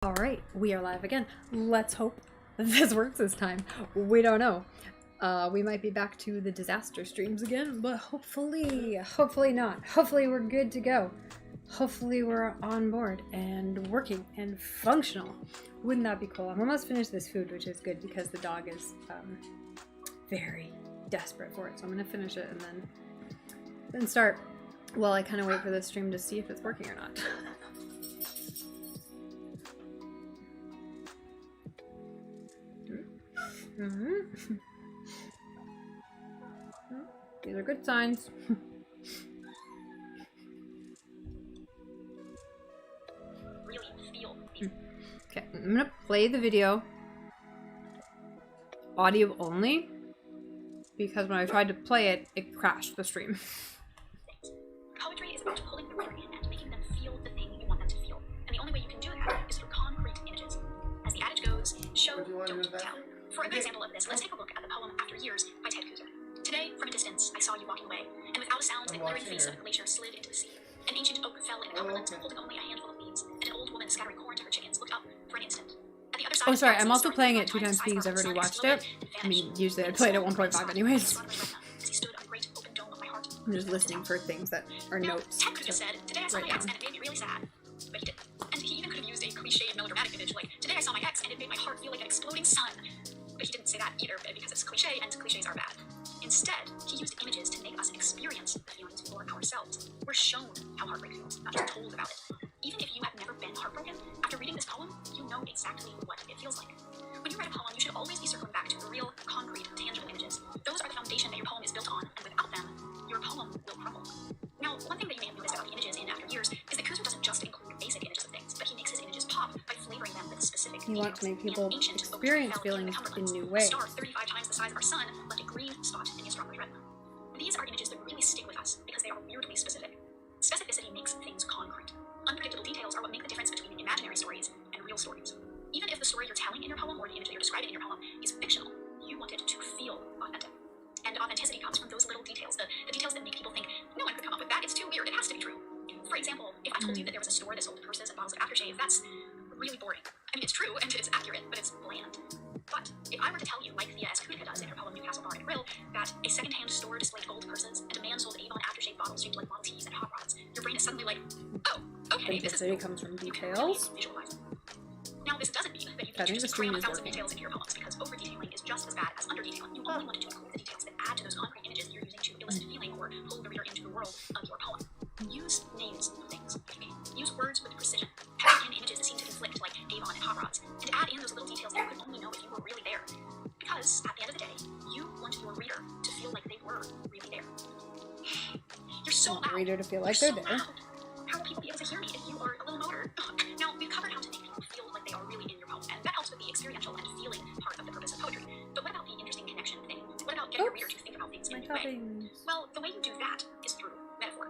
All right, we are live again. Let's hope this works this time. We don't know. We might be back to the disaster streams again, but hopefully not. Hopefully we're good to go. Hopefully we're on board and working and functional. Wouldn't that be cool? I'm almost finished this food, which is good because the dog is very desperate for it. So I'm gonna finish it and then start while I kind of wait for this stream to see if it's working or not. These are good signs. Really feel. Okay, I'm gonna play the video audio only because when I tried to play it, it crashed the stream. Poetry is about pulling the reader in and making them feel the thing you want them to feel. And the only way you can do that is through concrete images. As the adage goes, show, don't tell. For a good example of this, let's take a look at the poem After Years by Ted Kooser. Today, from a distance, I saw you walking away, and without a sound, the glittering face of a glacier slid into the sea. An ancient oak fell in a cumberland, holding only a handful of leaves, and an old woman scattering corn to her chickens looked up for an instant. At the other side, Oh, sorry, I'm also playing it 2 times speed because I've already watched it. I mean, usually I play it at 1.5 anyways. I'm just listening for things that are notes. Ted Kooser said, today I saw my ex and it made me really sad. But he didn't. And he even could have used a cliched melodramatic image like, today I saw my ex and it made my heart feel like an exploding sun. But he didn't say that either, because it's cliche and cliches are bad. Instead, he used images to make us experience the feelings for ourselves. We're shown how heartbreak feels, not just told about it. Even if you have never been heartbroken, after reading this poem, you know exactly what it feels like. When you write a poem, you should always be circling back to the real, concrete, tangible images. Those are the foundation that your poem is built on, and without them, your poem will crumble. Now, one thing that you may have noticed about the images in After Years is that Kooser doesn't just include basic images of things, but he makes his images pop by flavoring them with specific You want to make people experience feelings in new ways. A star 35 times the size of our sun left a green spot in his strawberry retina. These are images that really stick with us because they are weirdly specific. Specificity makes things concrete. Unpredictable details are what make the difference between imaginary stories and real stories. Even if the story you're telling in your poem or the image that you're describing in your poem is fictional, you want it to feel authentic. And authenticity comes from those little details, the details that make people think, no one could come up with that, it's too weird, it has to be true. For example, if I told you that there was a store that sold purses and bottles of aftershave, that's really boring. I mean, it's true and it's accurate, but it's bland. But if I were to tell you, like Thea S. Kunika does in her poem Newcastle Bar and Grill, that a second-hand store displayed gold purses and a man sold Avon aftershave bottles shaped like Model Ts and hot rods, your brain is suddenly like, oh, okay, this is... It comes from details. Visualize. Now, this doesn't mean that you can just cram 1,000 details into your poems, because over-detailing is just as bad as under-detailing. You only want to include the details that add to those concrete images that you're using to elicit feeling or pull the reader into the world of your poem. Use names of things. Use words with precision. Add in images that seem to conflict, like Avon and hot rods, and add in those little details that you could only know if you were really there. Because, at the end of the day, you want your reader to feel like they were really there. You're so loud. Reader to feel like they're there. How will people be able to hear me if you are a little motor? Now, we've covered how to make people feel like they are really in your poem, and that helps with the experiential and feeling part of the purpose of poetry. But what about the interesting connection thing? What about getting your reader to think about things in a new way? Well, the way you do that is through metaphor.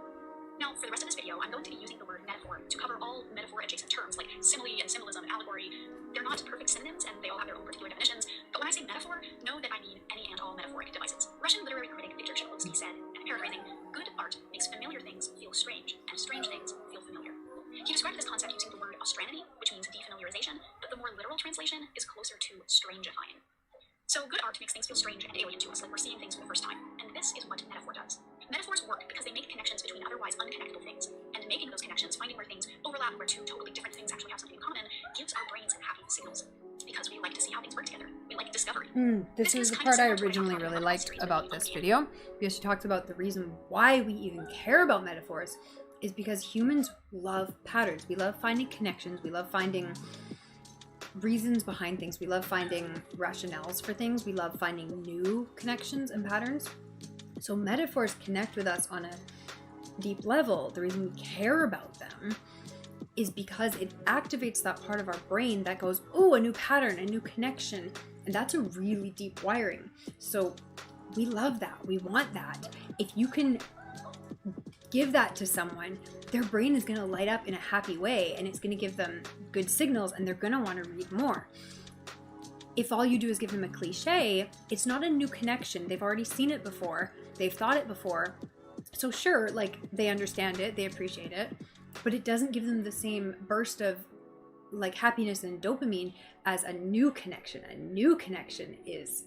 Now, for the rest of this video, I'm going to be using the word metaphor to cover all metaphor-adjacent terms like simile and symbolism and allegory. They're not perfect synonyms, and they all have their own particular definitions, but when I say metaphor, know that I mean any and all metaphoric devices. Russian literary critic Viktor Shklovsky said, and I'm paraphrasing, good art makes familiar things feel strange, and strange things feel familiar. He described this concept using the word austranity, which means defamiliarization, but the more literal translation is closer to strangifying. So good art makes things feel strange and alien to us, like we're seeing things for the first time, and this is what metaphor does. Metaphors work because they make connections between otherwise unconnectable things, and making those connections, finding where things overlap, where two totally different things actually have something in common, gives our brains happy signals. Because we like to see how things work together. We like discovery. This is the part I originally really liked about this video, because she talks about the reason why we even care about metaphors is because humans love patterns. We love finding connections. We love finding reasons behind things. We love finding rationales for things. We love finding new connections and patterns. So metaphors connect with us on a deep level. The reason we care about them is because it activates that part of our brain that goes, oh, a new pattern, a new connection. And that's a really deep wiring. So we love that. We want that. If you can give that to someone, their brain is going to light up in a happy way, and it's going to give them good signals, and they're going to want to read more. If all you do is give them a cliche, it's not a new connection. They've already seen it before. They've thought it before. So sure, like, they understand it, they appreciate it, but it doesn't give them the same burst of like happiness and dopamine as a new connection. A new connection is,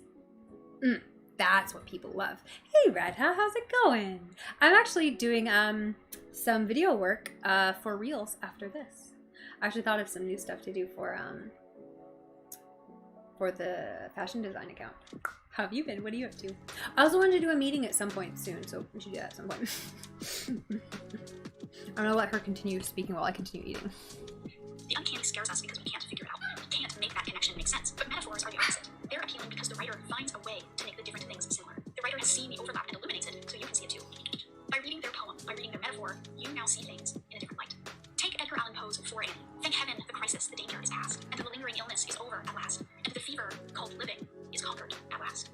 that's what people love. Hey Radha, how's it going? I'm actually doing some video work for Reels after this. I actually thought of some new stuff to do for the fashion design account. How have you been? What are you up to? I also wanted to do a meeting at some point soon, so we should do that at some point. I'm gonna let her continue speaking while I continue eating. The uncanny scares us because we can't figure it out. We can't make that connection make sense. But metaphors are the opposite. They're appealing because the writer finds a way to make the different things similar. The writer has seen the overlap and eliminates it, so you can see it too. By reading their poem, by reading their metaphor, you now see things in a different light. Take Edgar Allan Poe's For Annie. Thank heaven the crisis, the danger is past, and the lingering illness is over at last, and the fever called living is conquered at last.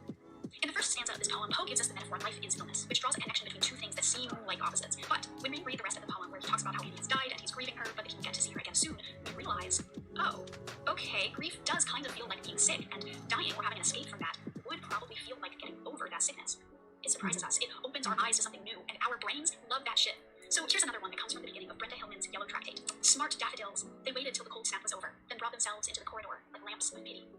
In the first stanza of this poem, Poe gives us the metaphor life is illness, which draws a connection between two things that seem like opposites. But when we read the rest of the poem, where he talks about how Annie has died and he's grieving her, but that he can get to see her again soon, we realize, oh, okay, grief does kind of feel like being sick, and dying or having an escape from that would probably feel like getting over that sickness. It surprises us. It opens our eyes to something new, and our brains love that shit. So here's another one that comes from the beginning of Brenda Hillman's Yellow Tractate. Smart daffodils. They waited till the cold snap was over, then brought themselves into the corridor like lamps of pity.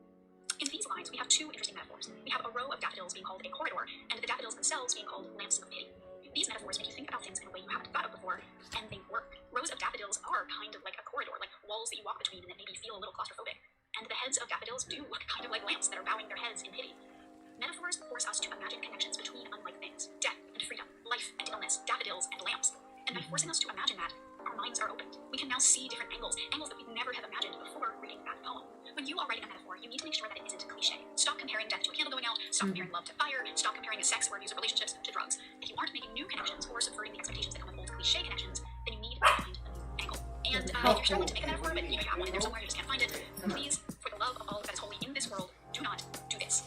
In these lines, we have two interesting metaphors. We have a row of daffodils being called a corridor, and the daffodils themselves being called lamps of pity. These metaphors make you think about things in a way you haven't thought of before, and they work. Rows of daffodils are kind of like a corridor, like walls that you walk between and that maybe feel a little claustrophobic. And the heads of daffodils do look kind of like lamps that are bowing their heads in pity. Metaphors force us to imagine connections between unlike things. Death and freedom, life and illness, daffodils and lamps. And by forcing us to imagine that, our minds are opened. We can now see different angles that we never have imagined before reading that poem. When you are writing a metaphor, you need to make sure that it isn't cliche. Stop comparing death to a candle going out, stop comparing love to fire, stop comparing sex or abusive relationships to drugs. If you aren't making new connections or subverting the expectations that come with old cliche connections, then you need to find a new angle. And if you're struggling to make a metaphor, but you have one in there somewhere, you just can't find it, please, for the love of all that is holy in this world, do not do this.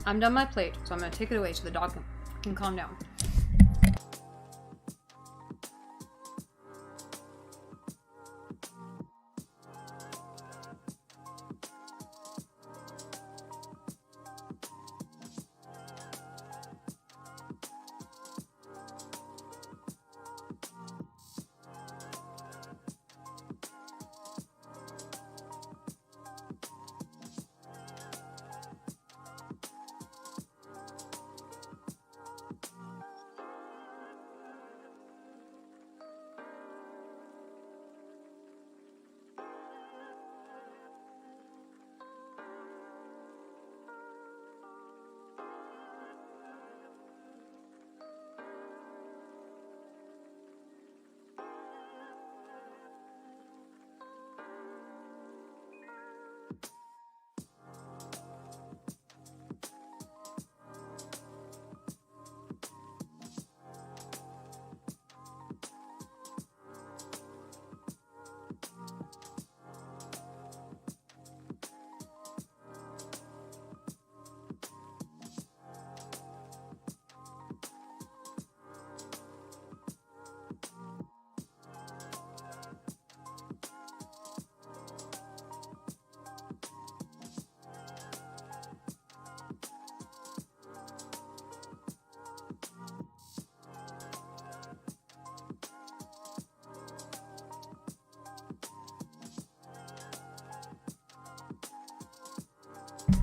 I'm done my plate, so I'm gonna take it away so the dog can calm down.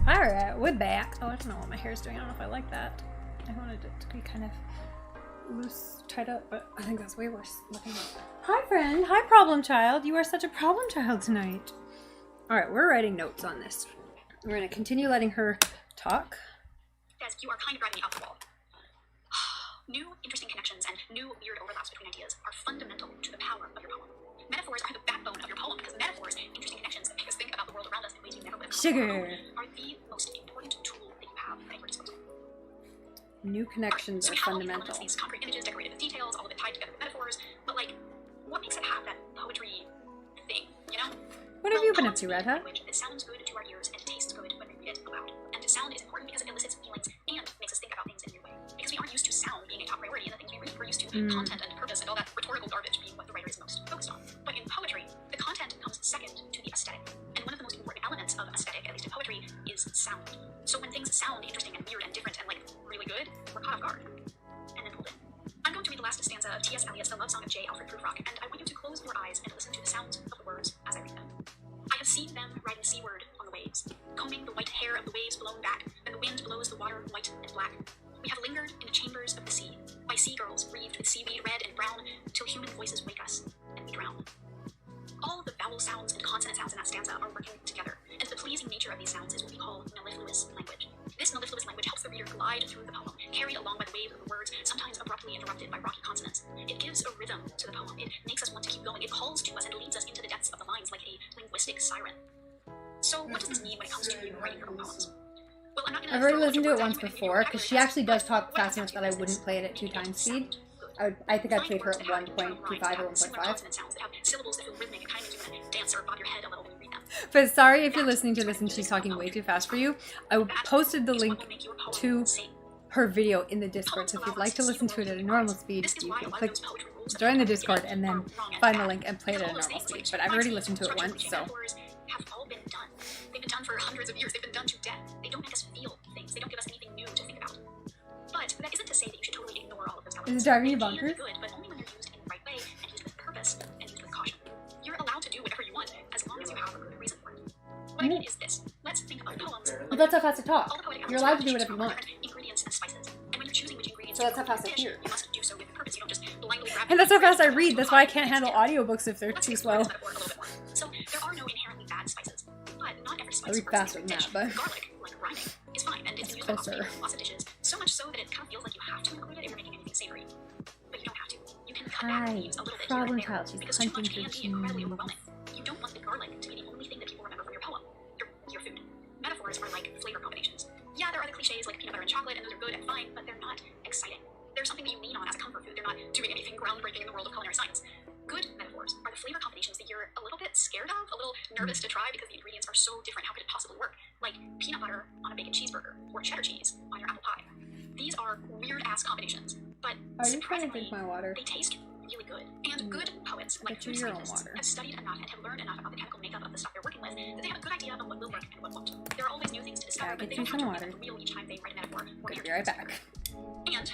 Alright, we're back. Oh, I don't know what my hair's doing. I don't know if I like that. I wanted it to be kind of loose, tied up, but I think that's way worse looking. Hi, friend. Hi, problem child. You are such a problem child tonight. Alright, we're writing notes on this. We're going to continue letting her talk. Des, you are kind of driving me off the wall. New interesting connections and new weird overlaps between ideas are fundamental to the power of your poem. Metaphors are the backbone of your poem because metaphors, interesting connections that make us think about the world around us in ways we never would have Sugar. are the most important tool that you have at your disposal. New connections So are we have all these fundamental. elements, these concrete images decorated with details, all of it tied together with metaphors, but like, what makes it have that poetry thing, you know? What have you been up to, Poems Radha? speak language that sounds good to our ears and tastes good when we read it aloud. And sound is important because it elicits feelings and makes us think about things in a new way. Because we aren't used to sound being a top priority in the things we read. We're used to content and purpose and all that rhetorical garbage being what the writer is most focused on. But in poetry, the content comes second to the aesthetic. And one of the most important elements of aesthetic, at least in poetry, is sound. So when things sound interesting and weird and different and like really good, we're caught off guard and then pulled in. last stanza of T.S. Eliot's The Love Song of J. Alfred Prufrock, and I want you to close your eyes and listen to the sounds of the words as I read them. I have seen them riding seaward on the waves, combing the white hair of the waves blown back, and the wind blows the water white and black. We have lingered in the chambers of the sea, by seagulls wreathed with seaweed red and brown, till human voices wake us, and we drown. All of the vowel sounds and consonant sounds in that stanza are working together, and the pleasing nature of these sounds is what we call mellifluous language. This mellifluous language helps the reader glide through the poem, carried along by the waves of the words, sometimes abruptly interrupted by rocky consonants. It gives a rhythm to the poem. It makes us want to keep going. It calls to us and leads us into the depths of the lines like a linguistic siren. So what does this mean when it comes to you writing your own poems? Well, I'm not gonna I've already listened to it once before, because she actually does talk fast enough that I wouldn't play it at 2 times speed. I think I played her at 1.25 or 1.5. But sorry if you're listening to this and she's talking way too fast for you. I posted the link to her video in the Discord, so if you'd like to listen to it at a normal speed, you can click join the Discord and then find the link and play it at a normal speed. But I've already listened to it once, so. Have all been done. They've been done for hundreds of years. They've been done to death. They don't make us feel things. They don't give us anything new to think about. But that isn't to say that you should totally ignore all of those elements. Is it driving you They can bonkers? be good, but only when they're used in the right way and used with purpose and used with caution. You're allowed to do whatever you want as long as you have a good reason for it. What I mean is this. Let's think about poems. Well, that's how fast I talk. All the poetic You're allowed elements to do are whatever you want. different ingredients and spices. And when you're choosing which ingredients So that's to how put fast in I a dish, hear. you must do so with purpose. You don't just blindly grab And that's how fast I read. That's why I can't handle audiobooks if they're Let's too explore slow. this metaphor a little bit more. So there are no inherently bad spices, but not every spice I read works in faster every than dish. that, but- Garlic, like rhyming, is fine, and it's It's used in closer. lots of dishes. So much so that it kind of feels like you have to include it if you're making anything savory. But you don't have to. You can cut back and use a little bit here Problem and there, child. She's because too hunting much for can be incredibly cheese. overwhelming. You don't want the garlic to be the only thing that people remember from your poem. Your food. Metaphors are like flavor combinations. Yeah, there are the cliches like peanut butter and chocolate, and those are good and fine, but they're not exciting. They're something that you lean on as a comfort food. They're not doing anything groundbreaking in the world of culinary science. Good metaphors are the flavor combinations that you're a little bit scared of, a little nervous to try because the ingredients are so different. How could it possibly work? Like peanut butter on a bacon cheeseburger or cheddar cheese on your apple pie. These are weird-ass combinations, but Are you trying to surprisingly, drink my water? they taste really good. And good poets, like Get you food your own scientists, water. have studied enough and have learned enough about the chemical makeup of the stuff they're working with that they have a good idea of what will work and what won't. There are always new things to discover, Yeah, but get they you don't have some to water. reinvent the wheel each time they write a metaphor or Be right back. And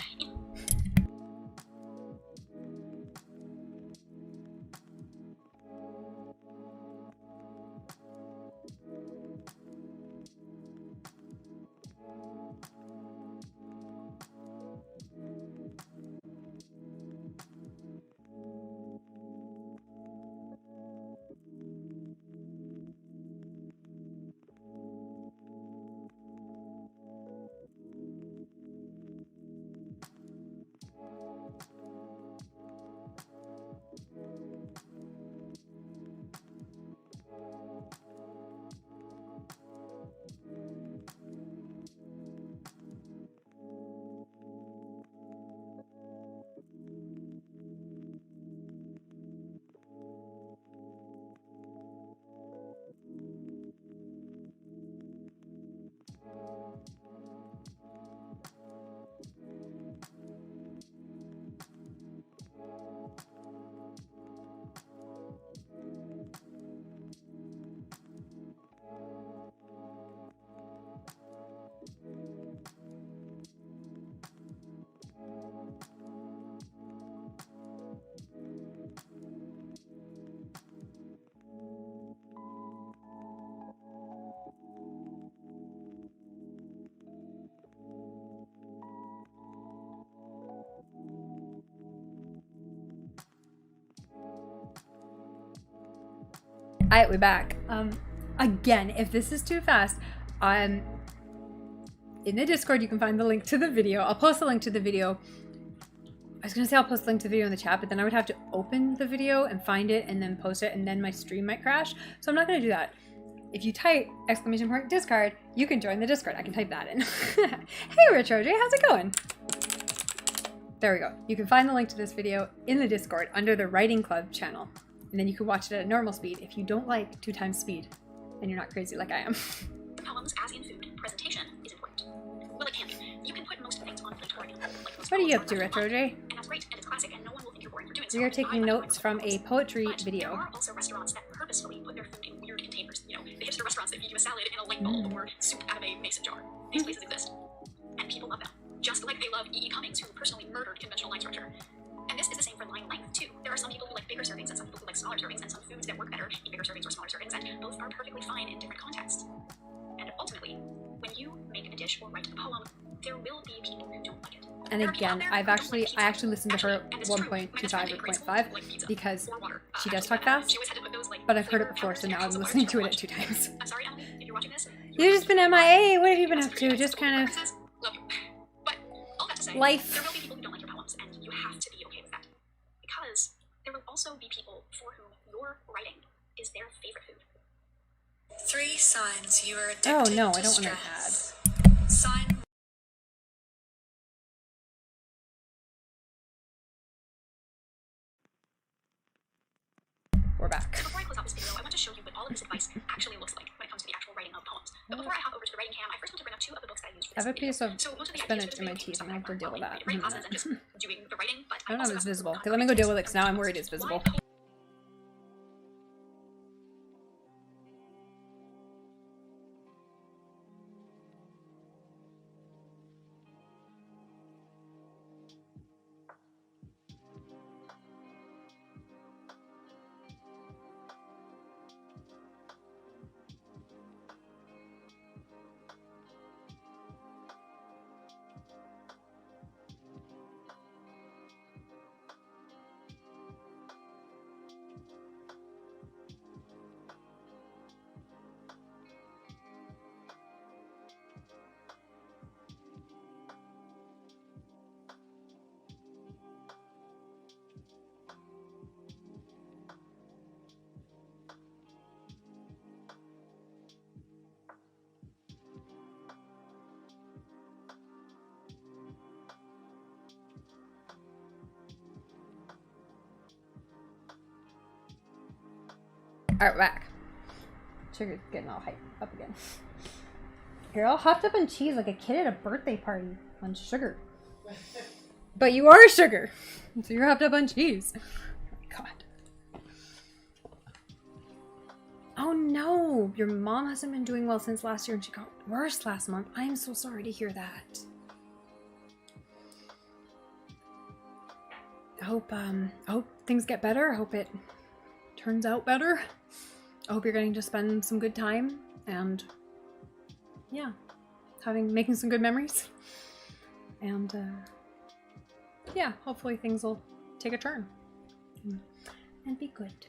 Alright, we're back. Again, if this is too fast, in the Discord you can find the link to the video. I'll post the link to the video. I was gonna say I'll post the link to the video in the chat, but then I would have to open the video and find it and then post it, and then my stream might crash. So I'm not gonna do that. If you type !Discord, you can join the Discord. I can type that in. Hey Rich RJ, how's it going? There we go. You can find the link to this video in the Discord under the Writing Club channel. And then you can watch it at normal speed if you don't like 2 times speed and you're not crazy like I am. poems, as in food, presentation is important. Well, it can be. You can put most things on plate already. Like most What are you poems up to, are Retro fun, J? And that's great, and it's classic, and no one will think you're boring for doing so. We are and I taking like notes from a poetry But video. there are also restaurants that purposefully put their food in weird containers. You know, the hipster restaurants that feed you a salad in a light bulb or soup out of a mason jar. These places exist. And people love them. Just like they love E.E. Cummings, who personally murdered conventional line structure. bigger servings and some people who like smaller servings, and some foods that work better in bigger servings or smaller servings, and both are perfectly fine in different contexts. And ultimately, when you make a dish or write a poem, there will be people who don't like it. And again, I actually listened to her at 1.25 or 0.5 because she does talk fast, but I've heard it before, so now I'm listening to it at 2 times. I'm sorry, Emily, if you're watching this. You've just been MIA. What have you been up to? Just kind of Love you. But all that to say, life. there will be people who don't like your poems, and you have to be okay with that. Because there will also be people for whom your writing is their favorite food. 3 signs you are addicted Oh to no, I don't want to stress. add. Sign We're back. So before I close out this video, I want to show you what all of this advice actually looks like when it comes to the actual writing of poems. But before I hop over to the writing cam, I first want to bring up 2 of the books that I used for I have this a piece video. of So most of the spinach ideas in my really teeth. I'm came gonna have to deal with that from the in a writing process and minute. just doing the writing, but I don't know if also it's have visible. a Okay, let me go deal with it because now I'm worried it's visible. Alright, back. Sugar's getting all hyped up again. You're all hopped up on cheese like a kid at a birthday party on sugar. But you are sugar. So you're hopped up on cheese. Oh my god. Oh no! Your mom hasn't been doing well since last year and she got worse last month. I am so sorry to hear that. I hope things get better. I hope it turns out better. I hope you're getting to spend some good time and yeah, making some good memories. And yeah, hopefully things will take a turn and be good.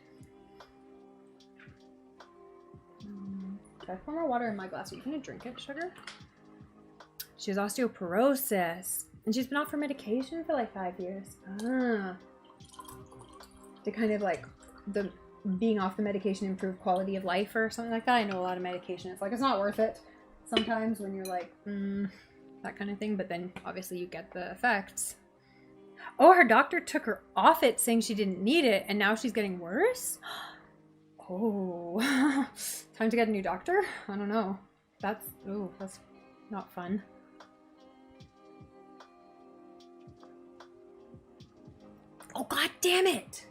I pour more water in my glass. Are you gonna drink it, Sugar? She has osteoporosis and she's been off her medication for like 5 years. To kind of like the being off the medication improve quality of life or something like that. I know a lot of medication, it's like it's not worth it sometimes when you're like that kind of thing, but then obviously you get the effects. Oh, her doctor took her off it saying she didn't need it and now she's getting worse. Oh, time to get a new doctor. I don't know, that's not fun. Oh god damn it.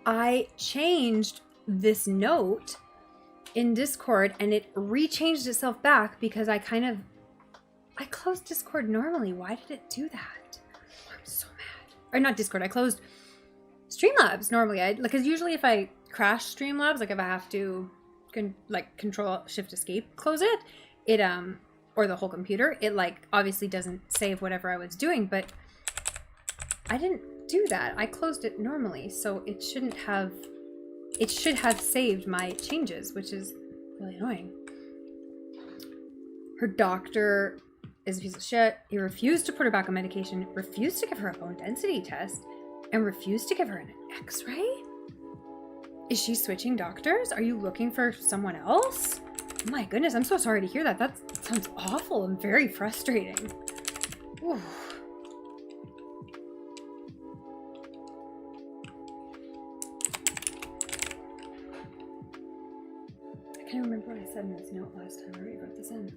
I changed this note in Discord and it rechanged itself back because I closed Discord normally. Why did it do that? I'm so mad. Or not Discord, I closed Streamlabs normally. Because usually if I crash Streamlabs, like if I have to Control Shift Escape close it, or the whole computer, it like obviously doesn't save whatever I was doing, but I didn't do that. I closed it normally, so it should have saved my changes, which is really annoying. Her doctor is a piece of shit. He refused to put her back on medication, refused to give her a bone density test, and refused to give her an x-ray? Is she switching doctors? Are you looking for someone else? Oh my goodness, I'm so sorry to hear that. That sounds awful and very frustrating. Ooh. I can't remember what I said in this note last time I wrote this in.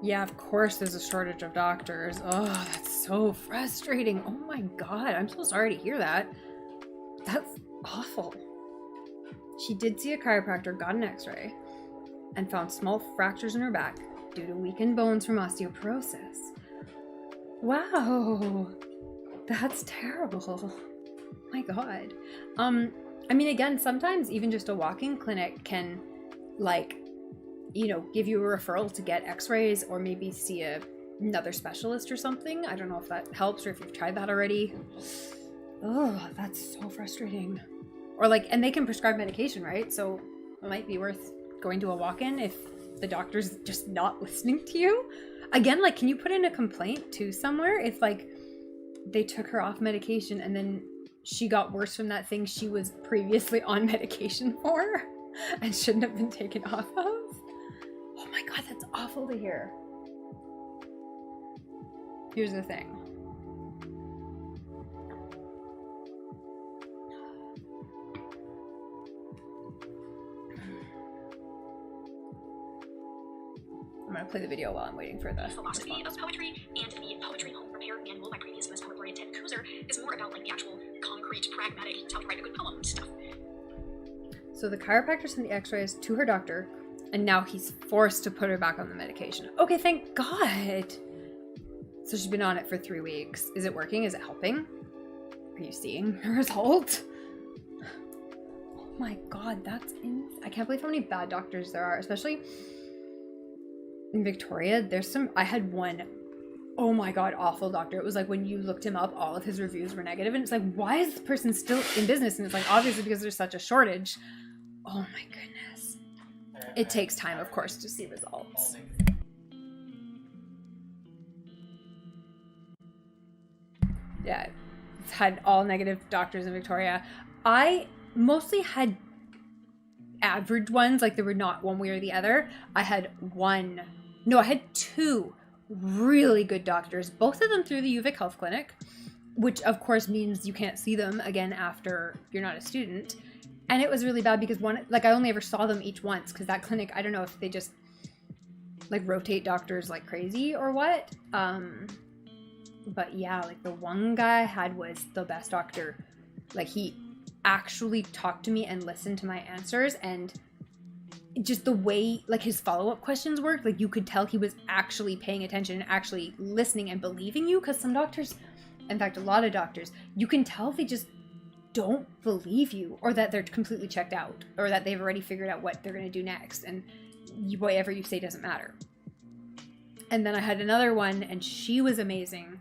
Yeah, of course there's a shortage of doctors. Oh, that's so frustrating. Oh my god, I'm so sorry to hear that. That's awful. She did see a chiropractor, got an x-ray, and found small fractures in her back due to weakened bones from osteoporosis. Wow, that's terrible. Oh my god. I mean, again, sometimes even just a walk-in clinic can, like, you know, give you a referral to get x-rays or maybe see another specialist or something. I don't know if that helps or if you've tried that already. Oh, that's so frustrating. Or like, and they can prescribe medication, right? So it might be worth going to a walk-in if the doctor's just not listening to you. Again, like, can you put in a complaint to somewhere if like they took her off medication and then she got worse from that thing she was previously on medication for and shouldn't have been taken off of? Oh my god, that's awful to hear. Here's the thing. I'm gonna play the video while I'm waiting for the philosophy response. of poetry, and the Poetry Home Repair Manual by previous U.S. poet laureate Ted Kooser is more about like the actual concrete, pragmatic, how to write a good poem stuff. So the chiropractor sent the x-rays to her doctor, and now he's forced to put her back on the medication. Okay, thank God. So she's been on it for 3 weeks. Is it working? Is it helping? Are you seeing the result? Oh my God, I can't believe how many bad doctors there are, especially in Victoria. I had one, oh my God, awful doctor. It was like when you looked him up, all of his reviews were negative, and it's like, why is this person still in business? And it's like, obviously because there's such a shortage. Oh my goodness. It takes time, of course, to see results. Yeah, it's had all negative doctors in Victoria. I mostly had average ones, like they were not one way or the other. I had two really good doctors, both of them through the UVic Health Clinic, which of course means you can't see them again after you're not a student. And it was really bad because I only ever saw them each once because that clinic, I don't know if they just like rotate doctors like crazy or what. But yeah, like the one guy I had was the best doctor. Like he actually talked to me and listened to my answers, and just the way like his follow-up questions worked, like you could tell he was actually paying attention and actually listening and believing you. Because some doctors, in fact a lot of doctors, you can tell they just don't believe you, or that they're completely checked out, or that they've already figured out what they're going to do next, and whatever you say doesn't matter. And then I had another one, and she was amazing.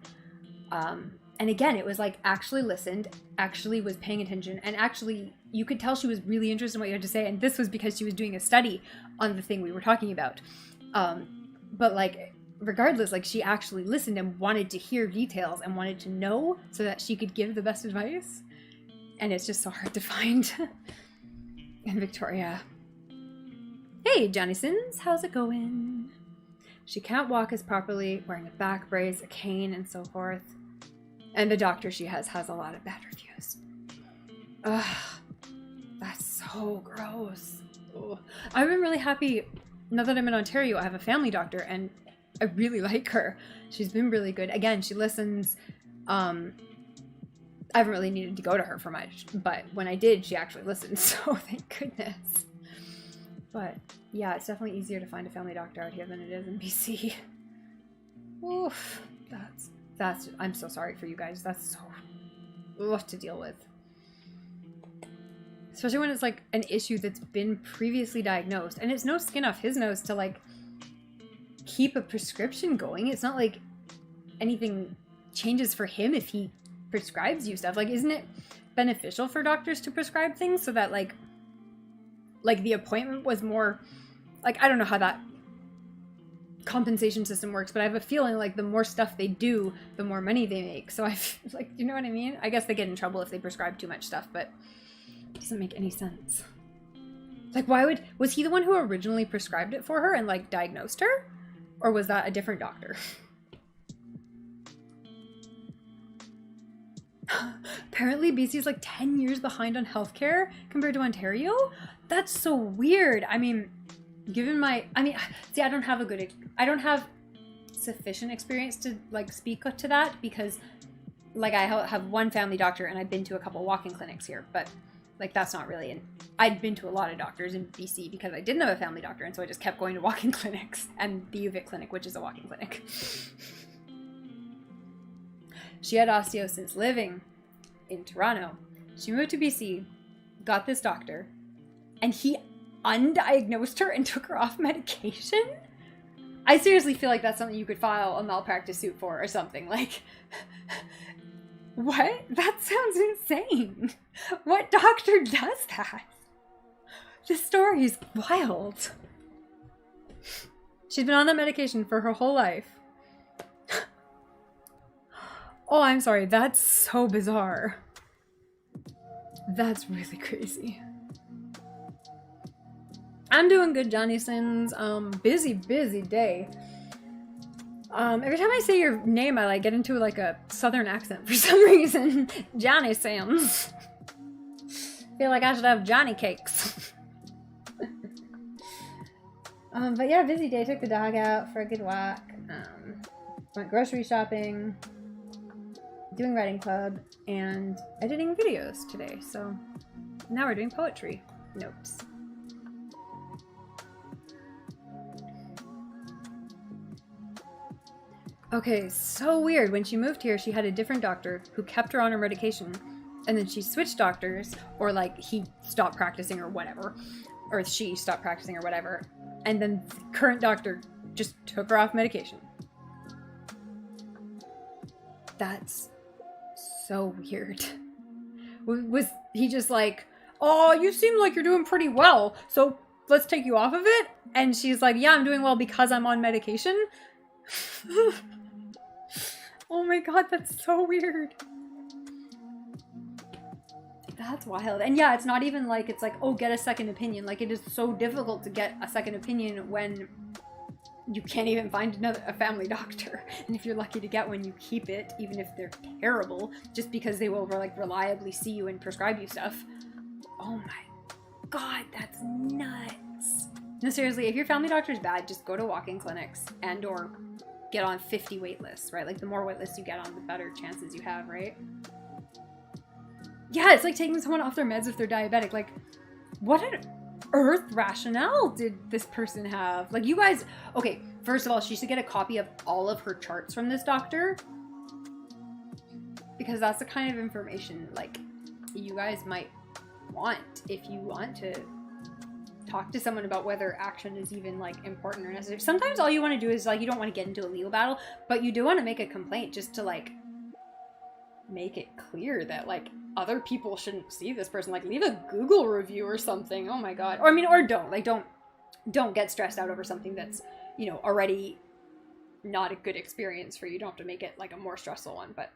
And again, it was like actually listened, actually was paying attention, and actually you could tell she was really interested in what you had to say. And this was because she was doing a study on the thing we were talking about. But like, regardless, like she actually listened and wanted to hear details and wanted to know so that she could give the best advice. And it's just so hard to find in Victoria. Hey, Johnny Sins, how's it going? She can't walk as properly, wearing a back brace, a cane, and so forth. And the doctor she has a lot of bad reviews. Ugh, that's so gross. Ugh. I've been really happy, now that I'm in Ontario, I have a family doctor, and I really like her. She's been really good. Again, she listens. I haven't really needed to go to her for much, but when I did, she actually listened, so thank goodness. But yeah, it's definitely easier to find a family doctor out here than it is in BC. Oof, that's, I'm so sorry for you guys. That's so rough to deal with. Especially when it's like an issue that's been previously diagnosed, and it's no skin off his nose to like keep a prescription going. It's not like anything changes for him if he prescribes you stuff. Like, isn't it beneficial for doctors to prescribe things so that like the appointment was more, like, I don't know how that compensation system works, but I have a feeling like the more stuff they do, the more money they make. So I like, you know what I mean? I guess they get in trouble if they prescribe too much stuff, but it doesn't make any sense. Like, was he the one who originally prescribed it for her and like diagnosed her? Or was that a different doctor? Apparently BC's like 10 years behind on healthcare compared to Ontario. That's so weird. I mean, given see, I don't have sufficient experience to like speak to that, because like I have one family doctor and I've been to a couple walk-in clinics here, but like that's not really I'd been to a lot of doctors in BC because I didn't have a family doctor, and so I just kept going to walk-in clinics and the UVic clinic, which is a walk-in clinic. She had osteo since living in Toronto. She moved to BC, got this doctor, and he undiagnosed her and took her off medication? I seriously feel like that's something you could file a malpractice suit for or something. Like, what? That sounds insane. What doctor does that? This story is wild. She's been on that medication for her whole life. Oh, I'm sorry. That's so bizarre. That's really crazy. I'm doing good, Johnny Sins. Busy day. Every time I say your name, I like get into like a southern accent for some reason. Johnny Sins. Feel like I should have Johnny cakes. But yeah, busy day. Took the dog out for a good walk. Went grocery shopping. Doing writing club and editing videos today. So now we're doing poetry notes. Okay, so weird. When she moved here, she had a different doctor who kept her on her medication, and then she switched doctors, or like he stopped practicing or whatever, or she stopped practicing or whatever, and then the current doctor just took her off medication. That's so weird. Was he just like, oh, you seem like you're doing pretty well, so let's take you off of it? And she's like, yeah, I'm doing well because I'm on medication? Oh my god, that's so weird. That's wild. And yeah, it's not even like, it's like, oh, get a second opinion. Like, it is so difficult to get a second opinion when you can't even find a family doctor. And if you're lucky to get one, you keep it, even if they're terrible, just because they will like reliably see you and prescribe you stuff. Oh my god, that's nuts. No, seriously, if your family doctor is bad, just go to walk-in clinics and or get on 50 wait lists, right? Like the more wait lists you get on, the better chances you have, right? Yeah, it's like taking someone off their meds if they're diabetic. Like, what an earth rationale did this person have? Like, you guys, okay, first of all, she should get a copy of all of her charts from this doctor, because that's the kind of information like you guys might want if you want to talk to someone about whether action is even like important or necessary. Sometimes all you want to do is like, you don't want to get into a legal battle, but you do want to make a complaint just to like make it clear that like other people shouldn't see this person. Like, leave a Google review or something. Oh my god. Or I mean, or don't like, don't get stressed out over something that's, you know, already not a good experience for you. You don't have to make it like a more stressful one, but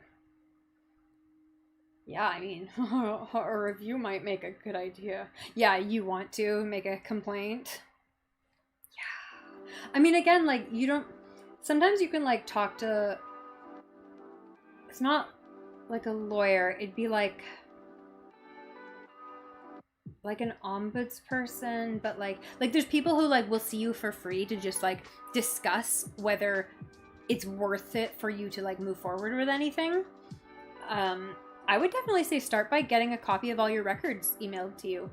yeah, I mean, a review might make a good idea. Yeah, you want to make a complaint. Yeah. I mean, again, like, you don't... Sometimes you can, like, talk to... It's not like a lawyer. It'd be like an ombudsperson, but like there's people who like will see you for free to just like discuss whether it's worth it for you to like move forward with anything. I would definitely say start by getting a copy of all your records emailed to you.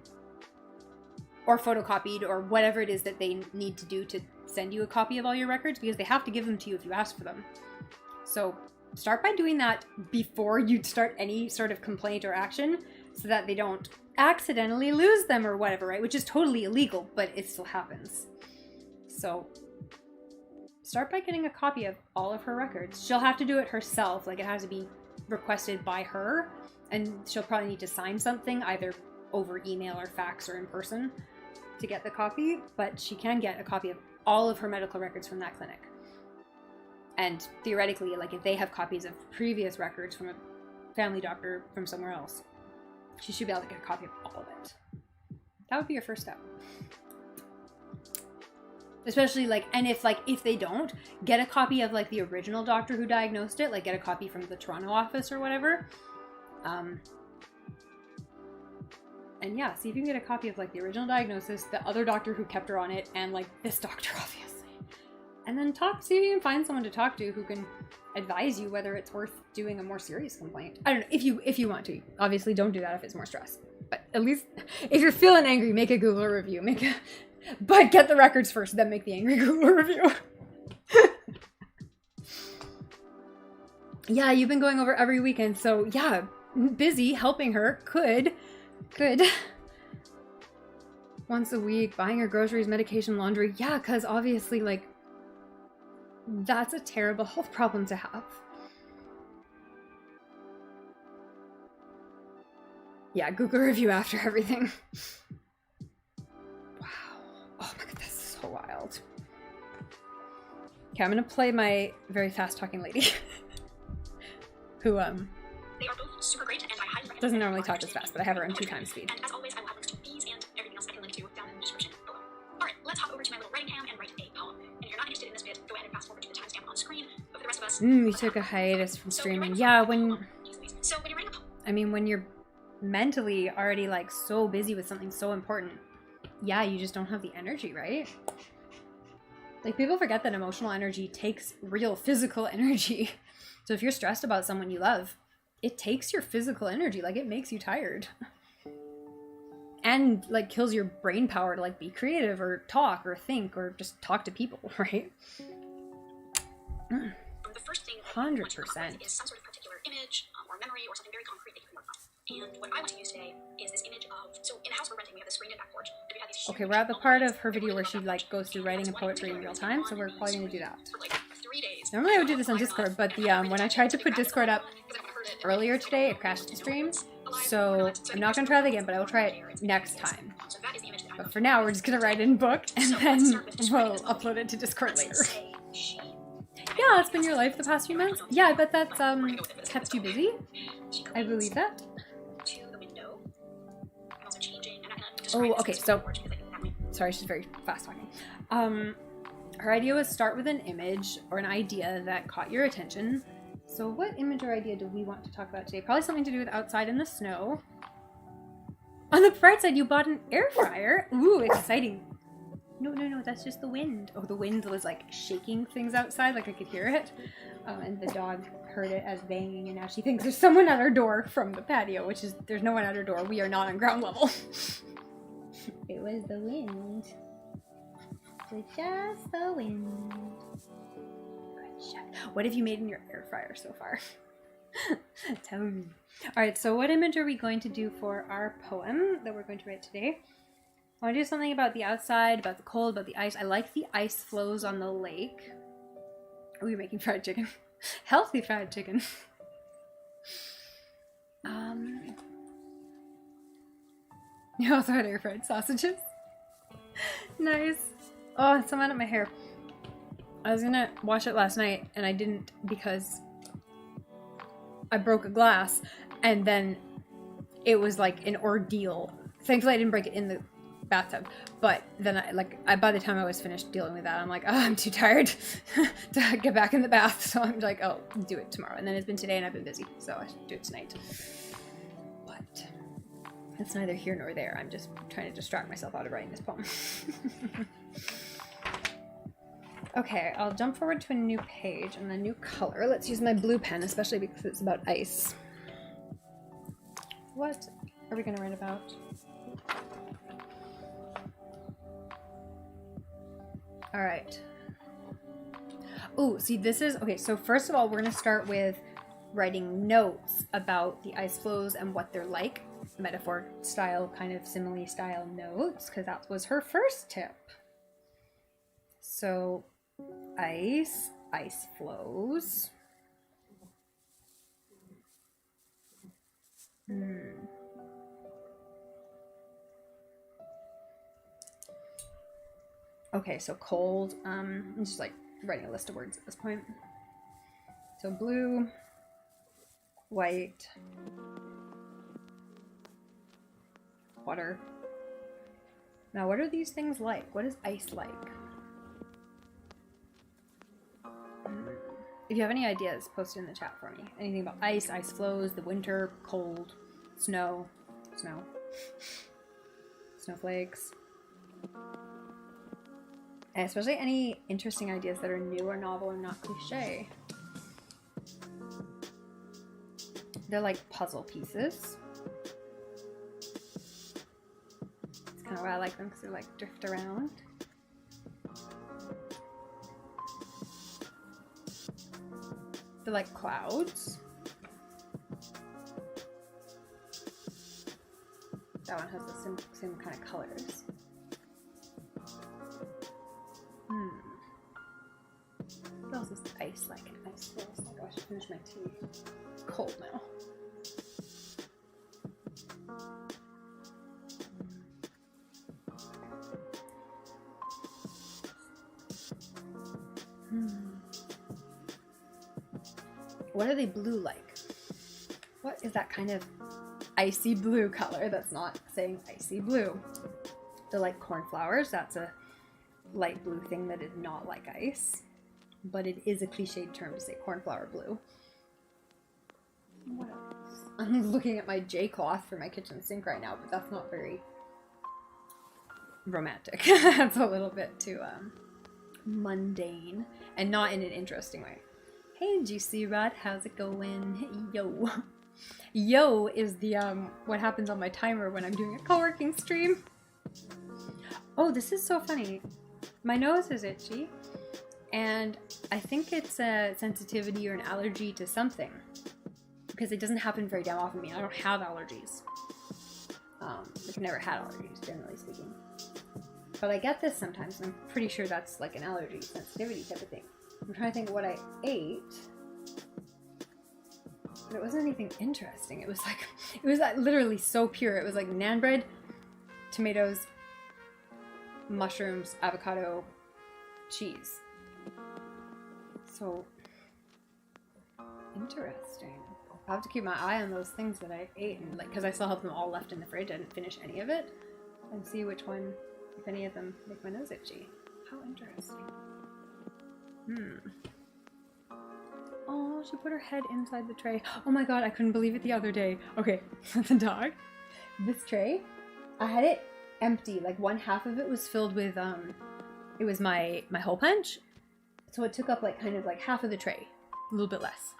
Or photocopied, or whatever it is that they need to do to send you a copy of all your records, because they have to give them to you if you ask for them. So start by doing that before you start any sort of complaint or action, so that they don't accidentally lose them or whatever, right? Which is totally illegal, but it still happens. So start by getting a copy of all of her records. She'll have to do it herself, like it has to be requested by her, and she'll probably need to sign something either over email or fax or in person to get the copy, but she can get a copy of all of her medical records from that clinic. And theoretically, like if they have copies of previous records from a family doctor from somewhere else, she should be able to get a copy of all of it. That would be your first step. Especially like, and if they don't, get a copy of like the original doctor who diagnosed it, like get a copy from the Toronto office or whatever. And yeah, see if you can get a copy of like the original diagnosis, the other doctor who kept her on it, and like this doctor, obviously. And then see if you can find someone to talk to who can advise you whether it's worth doing a more serious complaint. I don't know, if you want to. Obviously don't do that if it's more stress. But at least if you're feeling angry, make a Google review. But get the records first, then make the angry Google review. Yeah, you've been going over every weekend, so yeah, busy helping her. Could. Once a week, buying her groceries, medication, laundry. Yeah, because obviously, like, that's a terrible health problem to have. Yeah, Google review after everything. Wow. Oh my god, that's so wild. Okay, I'm gonna play my very fast talking lady. Who, They are both super great, and I highly recommend doesn't them. normally talk this fast, but I have her on 2 times speed. And as always, I will have links to these and everything else I can link to down in the description below. Alright, let's hop over to my little writing cam and write a poem. And if you're not interested in this bit, go ahead and fast forward to the timestamp on screen. But for the rest of us, We took a hiatus from streaming. Yeah, So when you're writing a poem, I mean, when you're mentally already, like, so busy with something so important, yeah, you just don't have the energy, right? Like, people forget that emotional energy takes real physical energy. So if you're stressed about someone you love, it takes your physical energy. Like, it makes you tired. And, like, kills your brain power to, like, be creative or talk or think or just talk to people, right? the first thing that you want to come up 100%. with is some sort of particular image or memory or something very concrete that you can work on. And what I want to use today is this image of, so in the house we're renting, we have the screen and back porch. And we have these huge Okay, we're at the part of her elm video where trees. she, like, goes through writing and poetry in real time, so we're probably gonna do that. For like 3 days. Normally I would do this on Discord, but the when I tried to put Discord up earlier today, it crashed the stream. So I'm not gonna try that again, but I will try it next time. So that is the image that I But for now, we're just gonna write in book, and then we'll upload it to Discord later. say she. Yeah, it's been your life the past few months. Yeah, I bet that's kept you busy. I believe that. To the window. I'm also changing. I'm not gonna Oh, describe this okay, as so porch because I think that might sorry, she's very fast talking. Her idea was start with an image or an idea that caught your attention. So what image or idea do we want to talk about today? Probably something to do with outside in the snow. On the bright side, you bought an air fryer. Ooh, exciting. No, that's just the wind. Oh, the wind was like shaking things outside, like I could hear it. And the dog heard it as banging, and now she thinks there's someone at our door from the patio, which is, there's no one at our door. We are not on ground level. It was the wind. It was just the wind. Good shot. What have you made in your air fryer so far? Tell me. Alright, so what image are we going to do for our poem that we're going to write today? I want to do something about the outside, about the cold, about the ice. I like the ice flows on the lake. Oh, you're making fried chicken. Healthy fried chicken. You also had air fried sausages. Nice. Oh, someone at my hair. I was gonna wash it last night and I didn't because I broke a glass and then it was like an ordeal. Thankfully I didn't break it in the bathtub, but then by the time I was finished dealing with that, I'm like, oh, I'm too tired to get back in the bath. So I'm like, oh, do it tomorrow. And then it's been today and I've been busy, so I should do it tonight. But it's neither here nor there. I'm just trying to distract myself out of writing this poem. Okay, I'll jump forward to a new page and a new color. Let's use my blue pen, especially because it's about ice. What are we going to write about? All right. Oh, see, this is... Okay, so first of all, we're going to start with writing notes about the ice flows and what they're like. Metaphor style, kind of simile style notes, because that was her first tip. So... ice flows. Okay, so cold. I'm just like writing a list of words at this point. So blue, white, water. Now, what are these things like? What is ice like? If you have any ideas, post it in the chat for me. Anything about ice, ice flows, the winter, cold, snow, snowflakes. And especially any interesting ideas that are new or novel or not cliche. They're like puzzle pieces. That's kind of why I like them, because they like drift around. They're like clouds. That one has the same kind of colors. What else is ice like? An ice feels like I should finish my tea. It's cold now. What are they blue like? What is that kind of icy blue color that's not saying icy blue? They're like cornflowers. That's a light blue thing that is not like ice. But it is a cliched term to say cornflower blue. What else? I'm looking at my J cloth for my kitchen sink right now, but that's not very romantic. That's a little bit too mundane, and not in an interesting way. Hey GC Rod, how's it going? Yo. Yo is the what happens on my timer when I'm doing a co-working stream. Oh, this is so funny. My nose is itchy, and I think it's a sensitivity or an allergy to something, because it doesn't happen very damn often to me. I don't have allergies. I've never had allergies, generally speaking. But I get this sometimes, and I'm pretty sure that's like an allergy, sensitivity type of thing. I'm trying to think what I ate, but it wasn't anything interesting. It was like literally so pure. It was like naan bread, tomatoes, mushrooms, avocado, cheese. So interesting. I'll have to keep my eye on those things that I ate, and like, because I still have them all left in the fridge. I didn't finish any of it, and see which one, if any of them, make my nose itchy. How interesting. Oh, she put her head inside the tray. Oh my god, I couldn't believe it the other day. Okay, the dog. This tray, I had it empty. Like one half of it was filled with it was my hole punch. So it took up like kind of like half of the tray, a little bit less.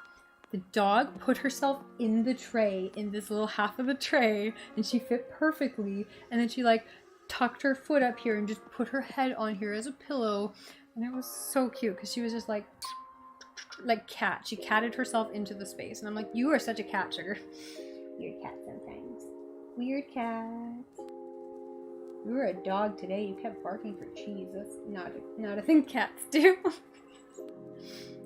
The dog put herself in the tray, in this little half of the tray, and she fit perfectly. And then she like tucked her foot up here and just put her head on here as a pillow. And it was so cute because she was just like cat. She catted herself into the space. And I'm like, you are such a cat, Sugar. Weird cat sometimes. Weird cat. You were a dog today. You kept barking for cheese. That's not a thing cats do.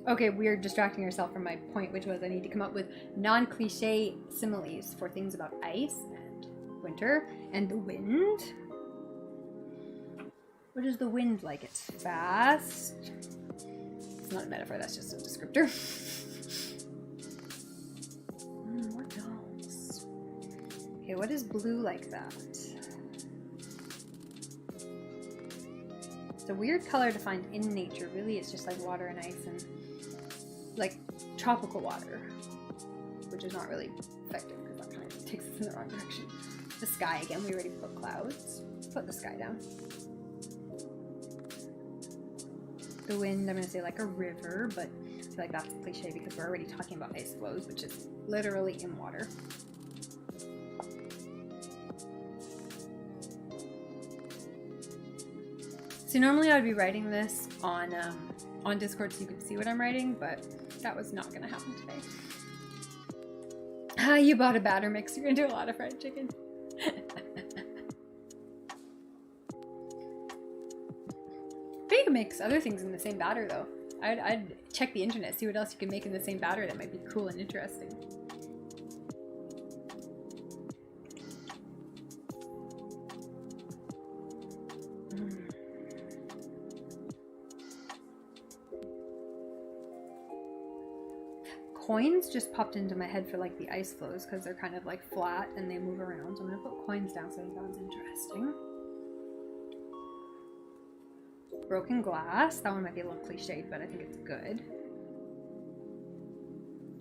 Okay, we're distracting ourselves from my point, which was I need to come up with non-cliche similes for things about ice and winter and the wind. What is the wind like? It's fast. It's not a metaphor, that's just a descriptor. What else? Okay, what is blue like that? It's a weird color to find in nature. Really, it's just like water and ice and like tropical water, which is not really effective because that kind of takes us in the wrong direction. The sky again, we already put clouds. Put the sky down. The wind, I'm going to say like a river, but I feel like that's a cliche because we're already talking about ice flows, which is literally in water. So normally I'd be writing this on Discord so you could see what I'm writing, but that was not going to happen today. Ah, you bought a batter mix. You're going to do a lot of fried chicken. But you can mix other things in the same batter, though. I'd check the internet, see what else you can make in the same batter that might be cool and interesting. Coins just popped into my head for like the ice flows because they're kind of like flat and they move around. So I'm going to put coins down so I think that was interesting. Broken glass. That one might be a little cliched, but I think it's good.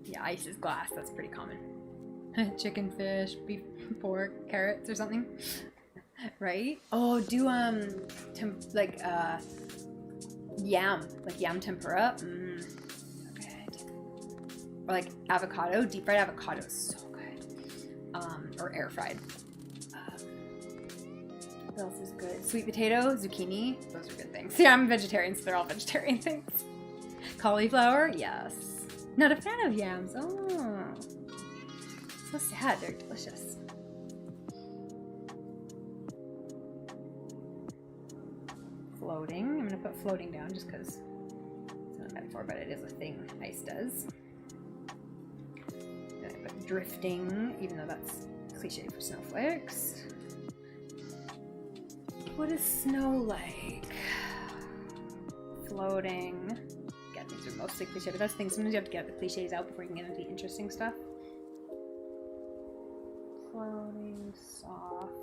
Yeah, ice is glass. That's pretty common. Chicken, fish, beef, pork, carrots or something. Right? Oh, do Yam, like yam tempura. Mmm, so good. Or like avocado, deep fried avocado is so good. Or air fried. What else is good? Sweet potato, zucchini, those are good things. Yeah, I'm vegetarian, so they're all vegetarian things. Cauliflower, yes. Not a fan of yams. Oh, so sad. They're delicious. Floating. I'm gonna put floating down just because it's not a metaphor, but it is a thing ice does. Then I put drifting, even though that's cliche for snowflakes. What is snow like? Floating. Again, these are mostly cliche, but that's the thing. Sometimes you have to get the cliches out before you can get into the interesting stuff. Floating, soft.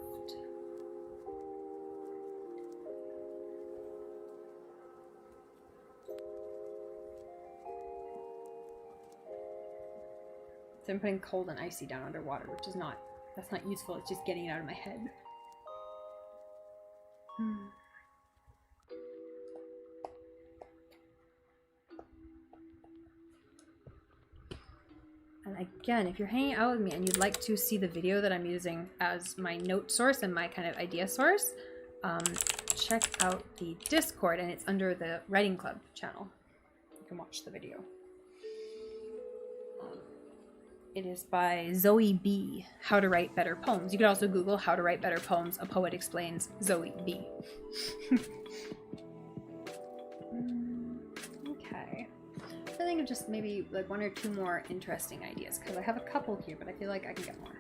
So I'm putting cold and icy down underwater, which is not, that's not useful. It's just getting it out of my head. And again, if you're hanging out with me and you'd like to see the video that I'm using as my note source and my kind of idea source, check out the Discord, and it's under the Writing Club channel. You can watch the video. It is by Zoe B. How to Write Better Poems. You could also Google How to Write Better Poems. A Poet Explains. Zoe B. Okay. I think of just maybe like one or two more interesting ideas because I have a couple here, but I feel like I can get more.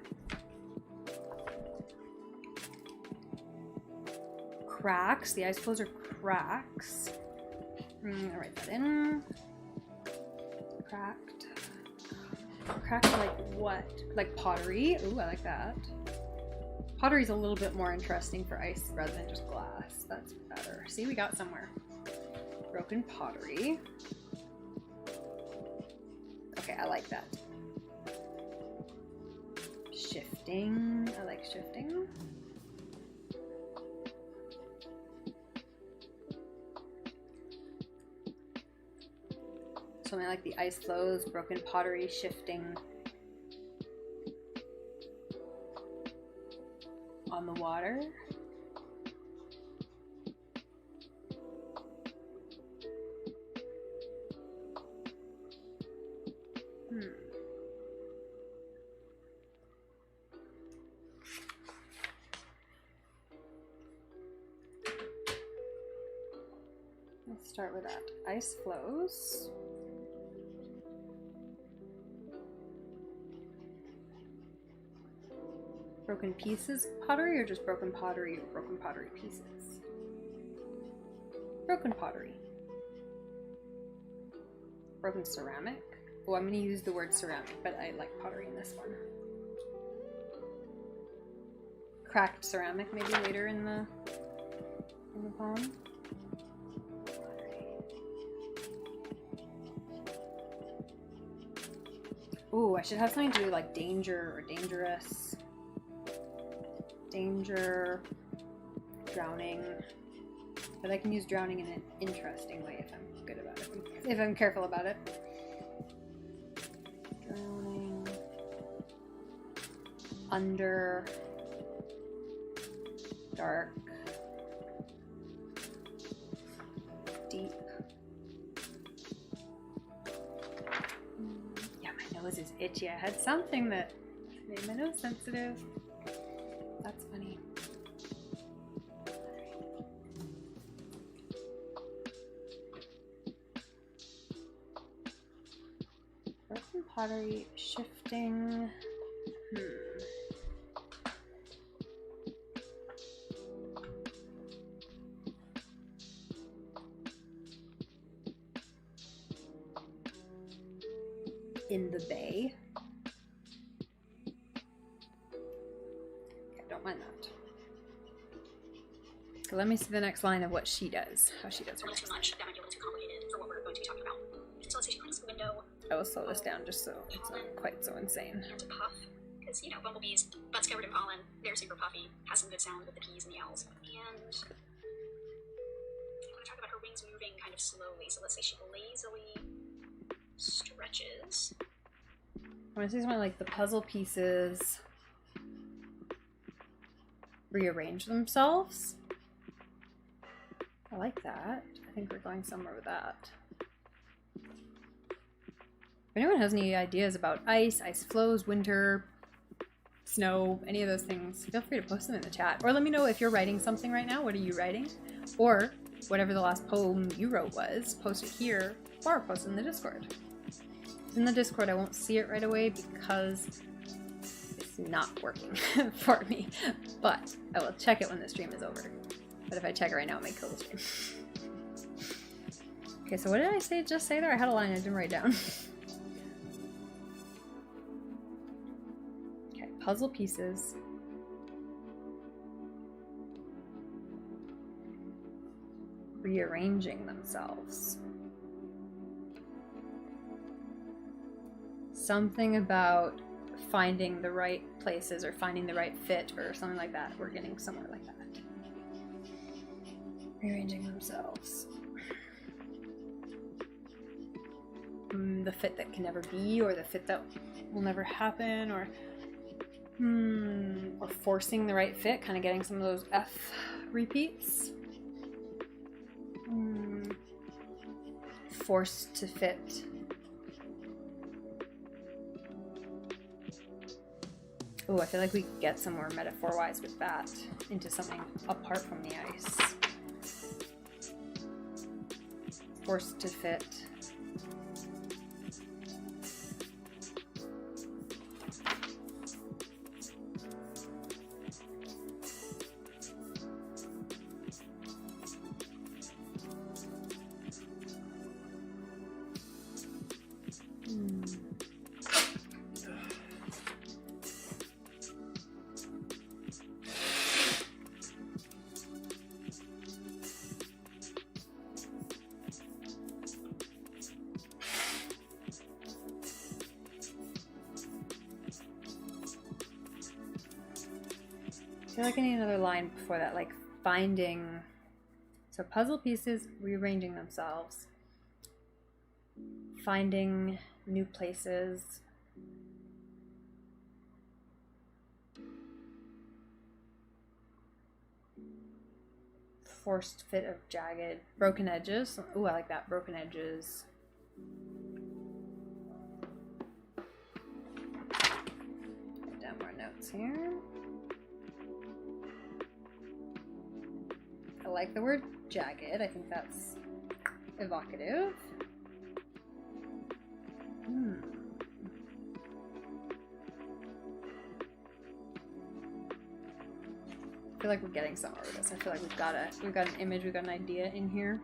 Cracks. The ice floes are cracks. I'll write that in. Cracked. Cracked like what? Like pottery? Ooh, I like that. Pottery's a little bit more interesting for ice rather than just glass. That's better. See, we got somewhere. Broken pottery. Okay, I like that. Shifting. I like shifting. Something like the ice flows, broken pottery, shifting on the water. Let's start with that. Ice flows. Broken pieces pottery, or just broken pottery or broken pottery pieces? Broken pottery. Broken ceramic. Oh, I'm going to use the word ceramic, but I like pottery in this one. Cracked ceramic maybe later in the poem. Ooh, I should have something to do like danger or dangerous. Danger, drowning, but I can use drowning in an interesting way if I'm good about it, if I'm careful about it. Drowning, under, dark, deep. Yeah, my nose is itchy. I had something that made my nose sensitive. That's funny. Broken pottery, shifting. In the bay. Mind that. So let me see the next line of what she does. How she does her Too much. That might be a little too complicated for what we're going to be talking about. So let's say she points to the window. I will slow this down just so it's not quite so insane. And to puff, because you know bumblebees, butts covered in pollen, they're super puffy, has some good sound with the P's and the L's, and we talk about her wings moving kind of slowly. So let's say she lazily stretches. I want to see something like the puzzle pieces rearrange themselves. I like that. I think we're going somewhere with that. If anyone has any ideas about ice flows, winter, snow, any of those things, feel free to post them in the chat. Or let me know if you're writing something right now. What are you writing? Or whatever the last poem you wrote was, post it here or post it in the Discord. In the Discord, I won't see it right away because it's not working for me. But I will check it when the stream is over. But if I check it right now, it may kill the stream. Okay, so what did I just say there? I had a line I didn't write down. Okay, puzzle pieces. Rearranging themselves. Something about finding the right places or finding the right fit or something like that. We're getting somewhere like that. Rearranging themselves. The fit that can never be, or the fit that will never happen, or forcing the right fit, kind of getting some of those F repeats. Forced to fit. Oh, I feel like we could get somewhere metaphor-wise with that into something apart from the ice. Forced to fit. I feel like I need another line before that, like finding. So puzzle pieces rearranging themselves, finding new places, forced fit of jagged, broken edges. Ooh, I like that, broken edges. Write down more notes here. I like the word jagged. I think that's evocative. I feel like we're getting somewhere with this. I feel like we've got an image, we've got an idea in here.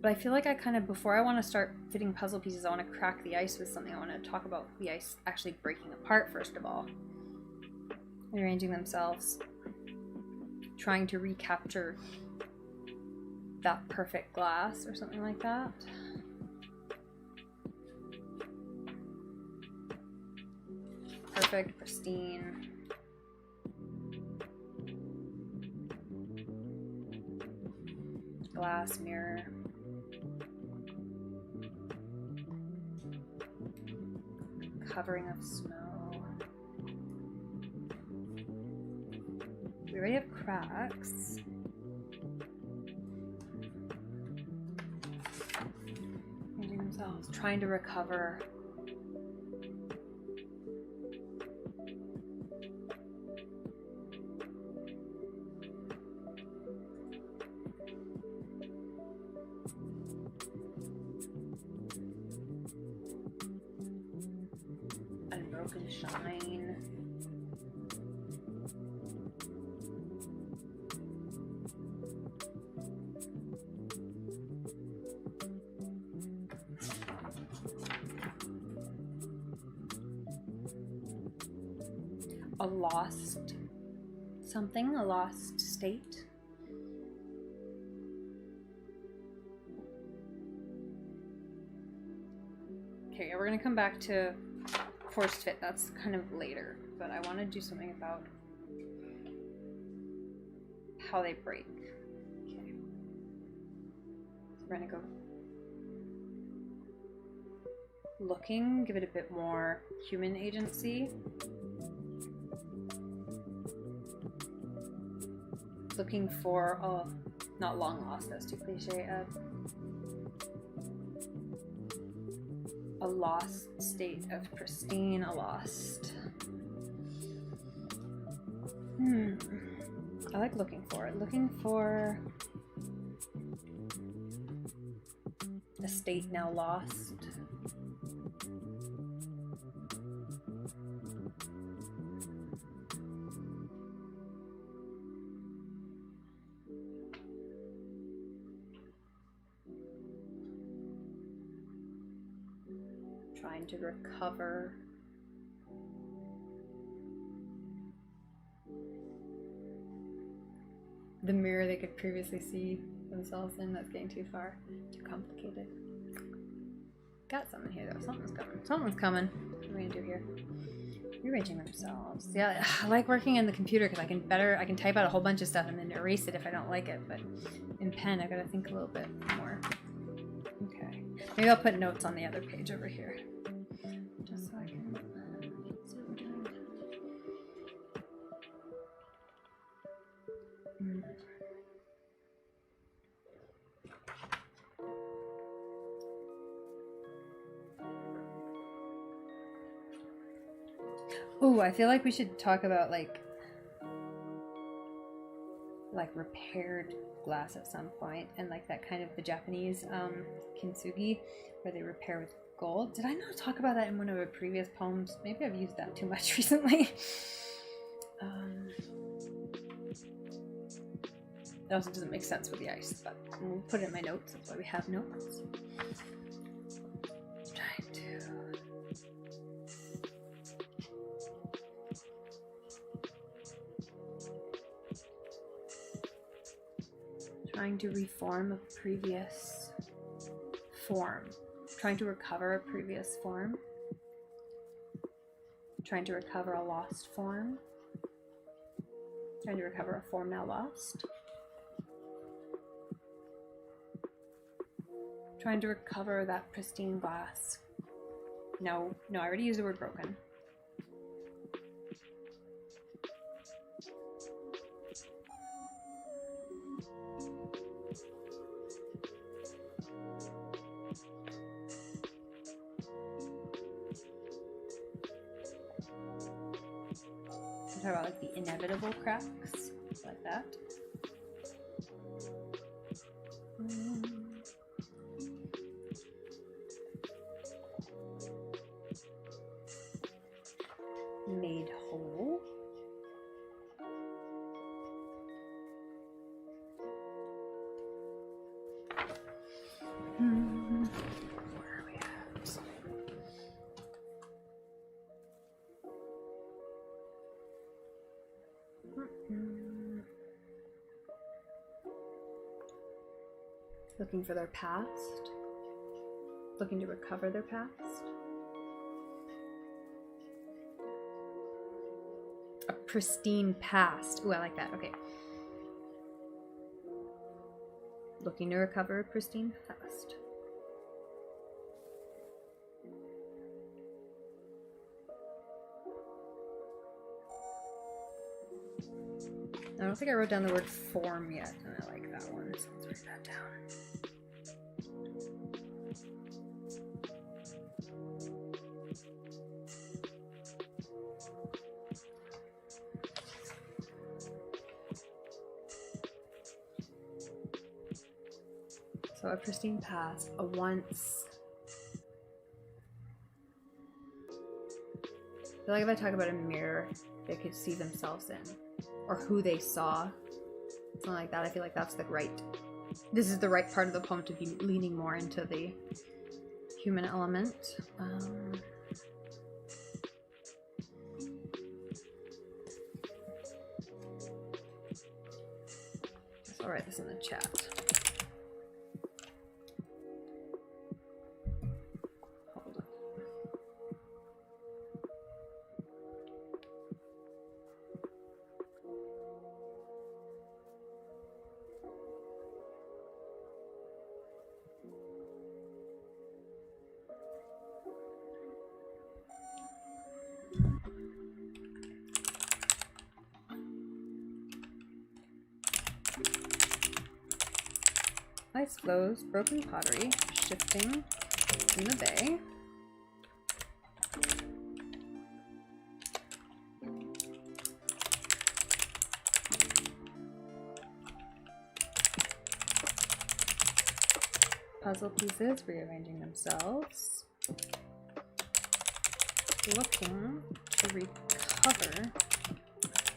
But I feel like I kind of, before I want to start fitting puzzle pieces, I want to crack the ice with something. I want to talk about the ice actually breaking apart first of all. Rearranging themselves. Trying to recapture that perfect glass or something like that. Perfect, pristine. Glass mirror. Covering of snow. We already have cracks. Changing themselves, trying to recover. Unbroken shine. A lost something, a lost state. Okay, we're gonna come back to forced fit. That's kind of later, but I want to do something about how they break. Okay. So we're gonna go looking, give it a bit more human agency. Looking for, oh, not long lost, that's too cliche. A lost state of pristine, a lost. I like looking for it. Looking for a state now lost. Trying to recover the mirror they could previously see themselves in. That's getting too far, too complicated. Got something here though. Something's coming. Something's coming. What are we gonna do here? Rearranging themselves. Yeah, I like working in the computer because I can type out a whole bunch of stuff and then erase it if I don't like it. But in pen, I gotta think a little bit more. Okay, maybe I'll put notes on the other page over here. Just so I can see what we're doing. Ooh, I feel like we should talk about like repaired glass at some point, and like that kind of the Japanese kintsugi where they repair with gold. Did I not talk about that in one of our previous poems? Maybe I've used that too much recently. It also doesn't make sense with the ice, but we'll put it in my notes. That's why we have notes. Trying to reform a previous form. Trying to recover a previous form. Trying to recover a lost form. Trying to recover a form now lost. Trying to recover that pristine glass. No, I already used the word broken. Talk about like the inevitable cracks, like that. Made whole. Where are we at? Looking for their past. Looking to recover their past. A pristine past. Ooh, I like that. Okay. Looking to recover a pristine past. I don't think I wrote down the word form yet, and I like that one, so let's write that down. So a pristine past, a once. I feel like if I talk about a mirror they could see themselves in, or who they saw, something like that. I feel like that's the right, this is the right part of the poem to be leaning more into the human element. So I'll write this in the chat. Ice flows, broken pottery, shifting in the bay. Puzzle pieces rearranging themselves. Looking to recover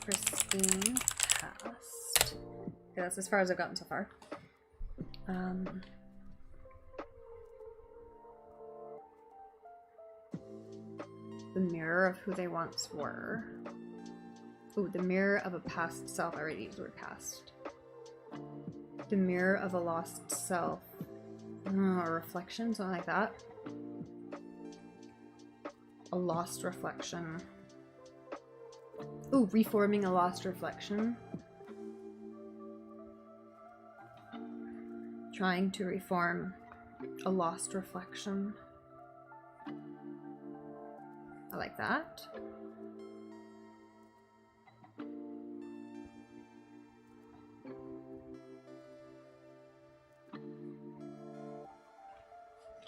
pristine past. Okay, that's as far as I've gotten so far. The mirror of who they once were. Ooh, the mirror of a past self. I already used the word past. The mirror of a lost self. A reflection, something like that. A lost reflection. Ooh, reforming a lost reflection. Trying to reform a lost reflection. I like that.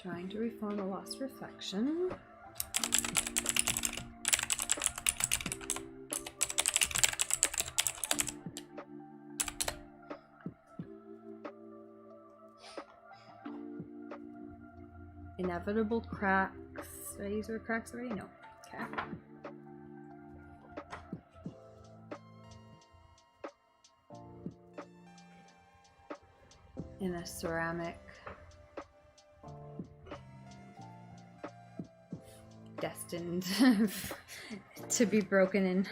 Trying to reform a lost reflection. Inevitable cracks. Did I use the word cracks already? No. Okay. In a ceramic. Destined to be broken and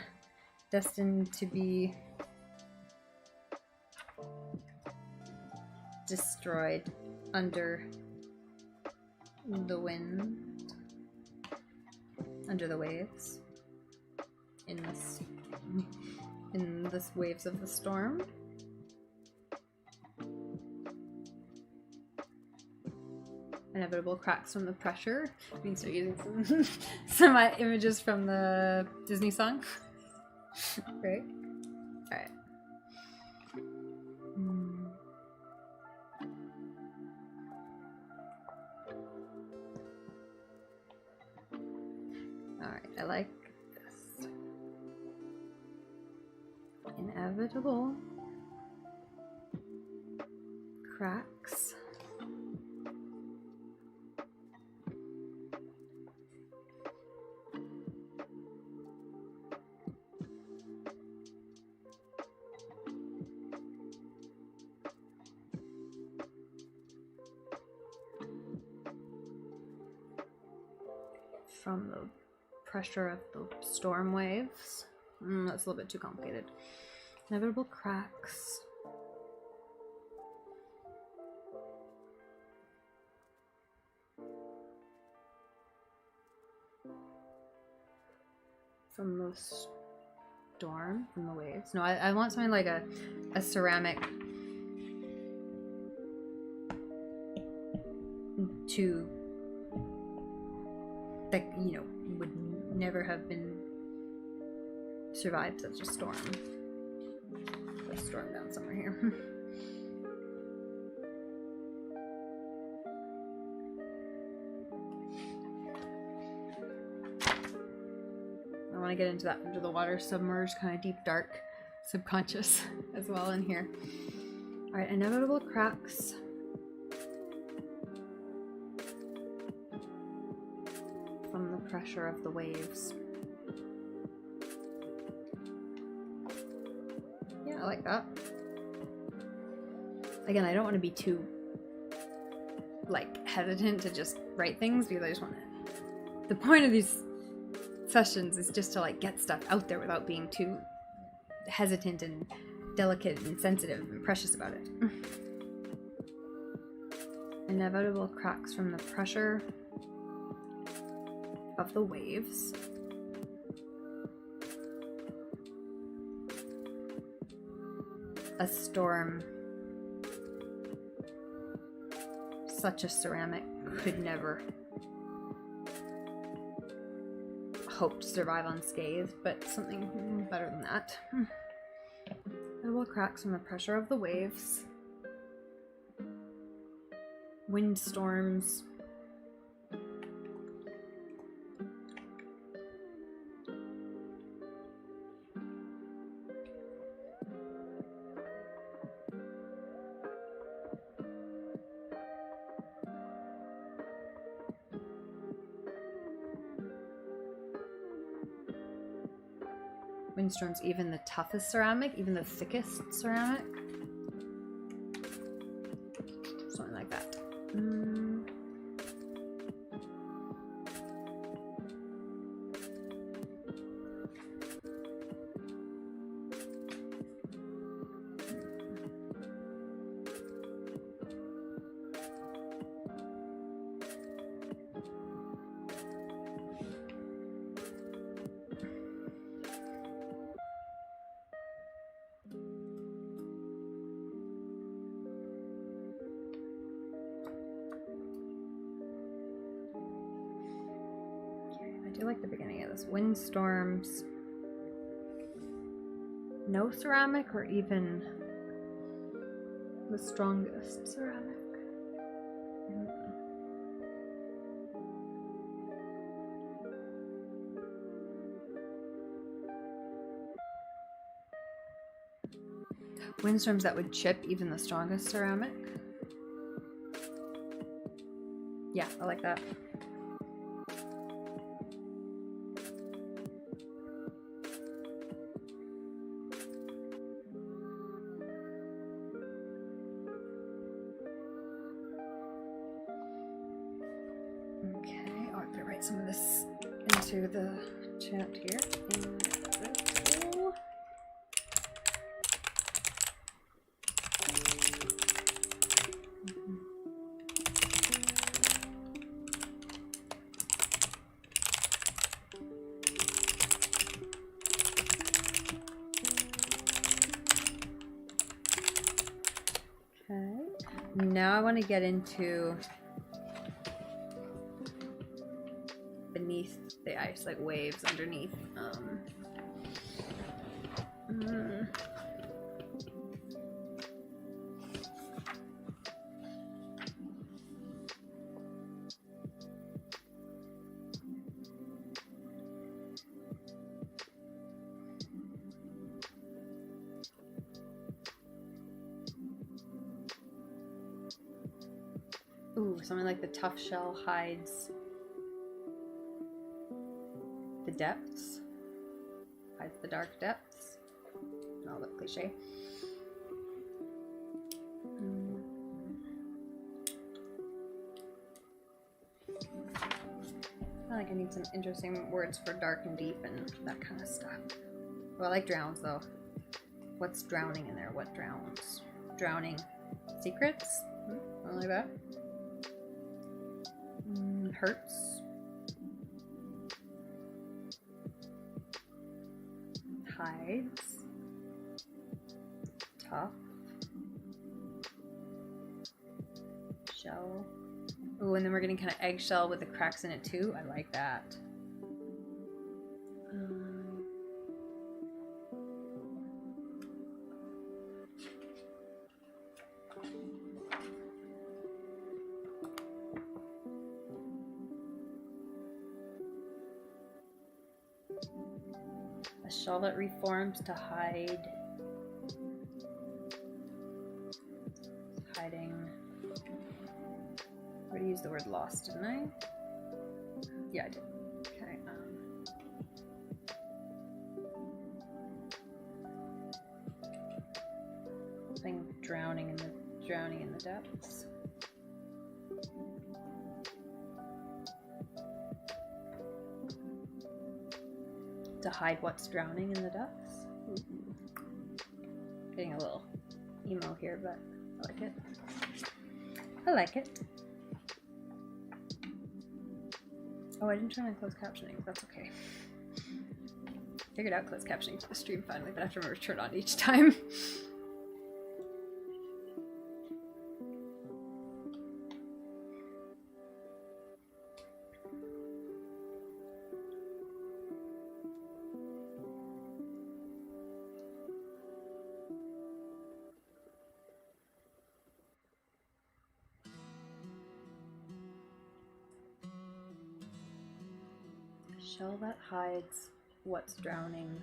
destined to be destroyed under the wind, under the waves, in this waves of the storm. Inevitable cracks from the pressure. Means they're using some images from the Disney song. Great. Alright. Alright, I like this. Inevitable cracks. From the pressure of the storm waves. That's a little bit too complicated. Inevitable cracks. From the storm, from the waves. No, I want something like a ceramic to that, you know, would never have been survived such a storm. Let's storm down somewhere here. I want to get into that under the water, submerged, kind of deep, dark, subconscious as well in here. Alright, inevitable cracks. From the pressure of the waves. Yeah, I like that. Again, I don't want to be too, like, hesitant to just write things because I just want to... The point of these sessions is just to, like, get stuff out there without being too hesitant and delicate and sensitive and precious about it. Inevitable cracks from the pressure of the waves. A storm such a ceramic could never hope to survive unscathed, but something better than that. Inevitable cracks from the pressure of the waves. windstorms. Windstorms, even the toughest ceramic, even the thickest ceramic. Something like that. I do like the beginning of this. Windstorms. No ceramic, or even the strongest ceramic. Windstorms that would chip even the strongest ceramic. Yeah, I like that. Okay, oh, I'm gonna write some of this into the chat here. Now I want to get into beneath the ice, like waves underneath. Ooh, something like the tough shell hides the depths, hides the dark depths. All that cliche. I feel like I need some interesting words for dark and deep and that kind of stuff. Well, I like drowns though. What's drowning in there? What drowns? Drowning secrets? Something like that. Hurts. Hides. Tough. Shell. Ooh, and then we're getting kind of eggshell with the cracks in it too. I like that. A shell that reforms to hide. Hiding. I already used the word lost, didn't I? Yeah, I did. Okay. Something drowning in the depths. To hide what's drowning in the depths. Getting a little emo here, but I like it. I like it. Oh, I didn't turn on closed captioning. That's okay. Figured out closed captioning for the stream finally, but I have to remember to turn it on each time. Shell that hides what's drowning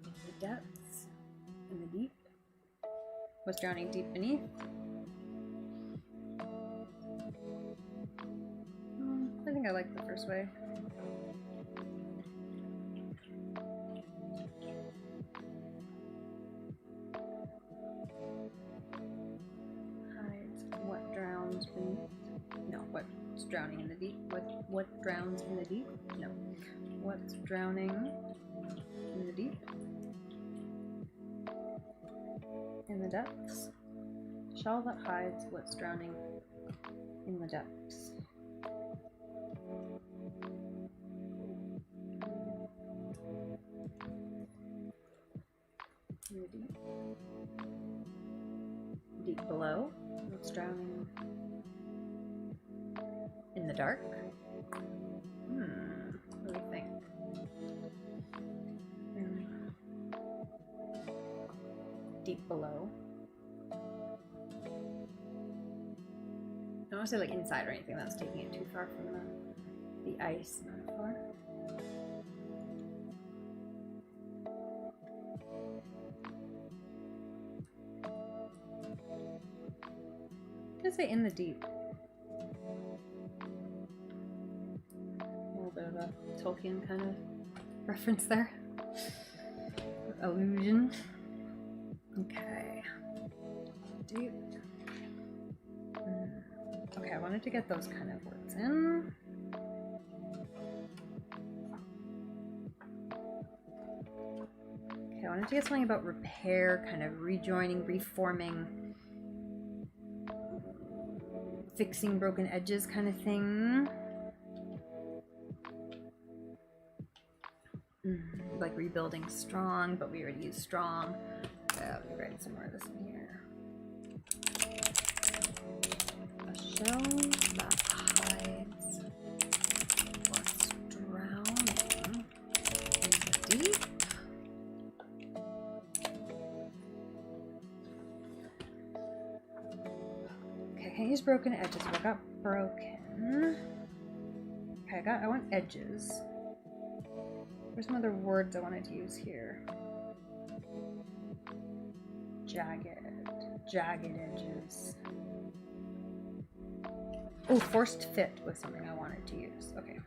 in the depths, in the deep. What's drowning deep beneath. I think I like the first way. Hides what drowns beneath. No, what's drowning in the deep? What drowns in the deep? No. What's drowning in the deep? In the depths. Shell that hides what's drowning in the depths. In the deep. Deep below. What's drowning in the dark? What do you think? Deep below. I don't want to say like inside or anything, that's taking it too far from the ice metaphor. I'm gonna say in the deep. A little bit of a Tolkien kind of reference there. Illusion. Okay. Deep. Okay, I wanted to get those kind of words in. Okay, I wanted to get something about repair, kind of rejoining, reforming, fixing broken edges kind of thing. Like rebuilding strong, but we already used strong. Let me write some more of this in here. A shell that hides what's drowning in the deep. Okay, I can't use broken edges, but I got broken. Okay, I want edges. There's some other words I wanted to use here. Jagged edges. Oh, forced fit was something I wanted to use. Okay.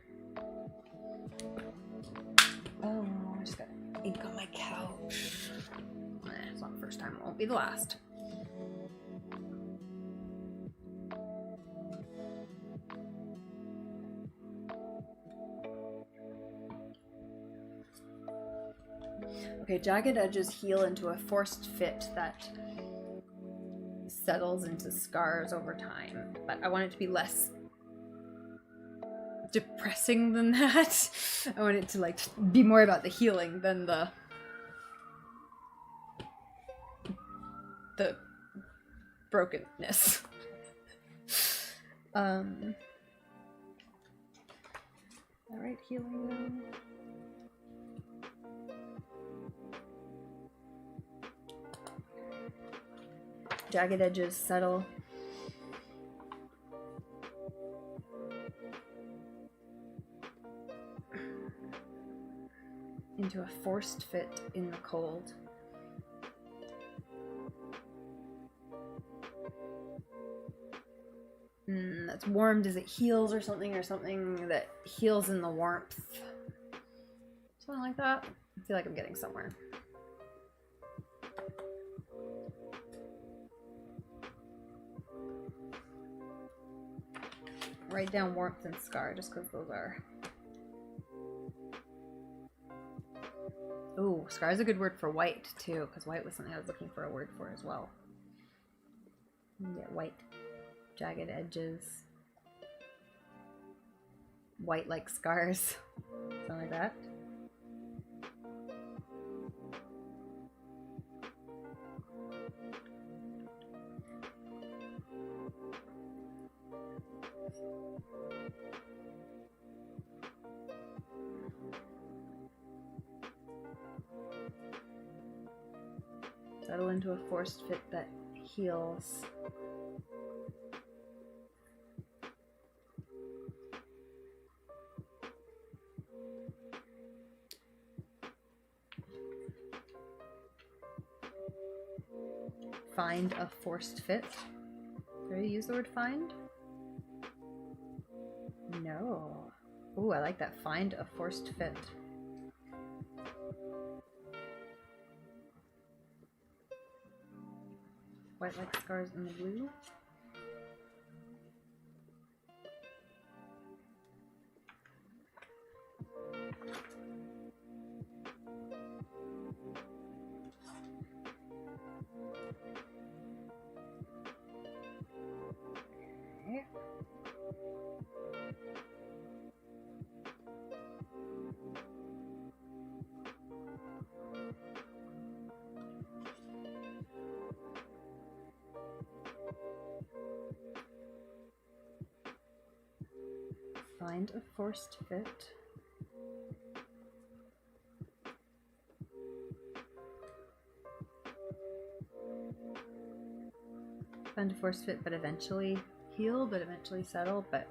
Oh, I just got ink on my couch. It's not the first time, it won't be the last. Okay, jagged edges heal into a forced fit that settles into scars over time, but I want it to be less depressing than that. I want it to like be more about the healing than the brokenness. All right, healing then. Jagged edges settle. Into a forced fit in the cold. That's warmed as it heals or something that heals in the warmth. Something like that. I feel like I'm getting somewhere. Write down warmth and scar just because those are. Ooh, scar is a good word for white too, because white was something I was looking for a word for as well. Yeah, white. Jagged edges. White like scars. Something like that. Settle into a forced fit that heals. Find a forced fit. Did I use the word find? No. Ooh, I like that. Find a forced fit. White like scars in the blue. Okay. Find a forced fit. Find a forced fit, but eventually heal, but eventually settle, but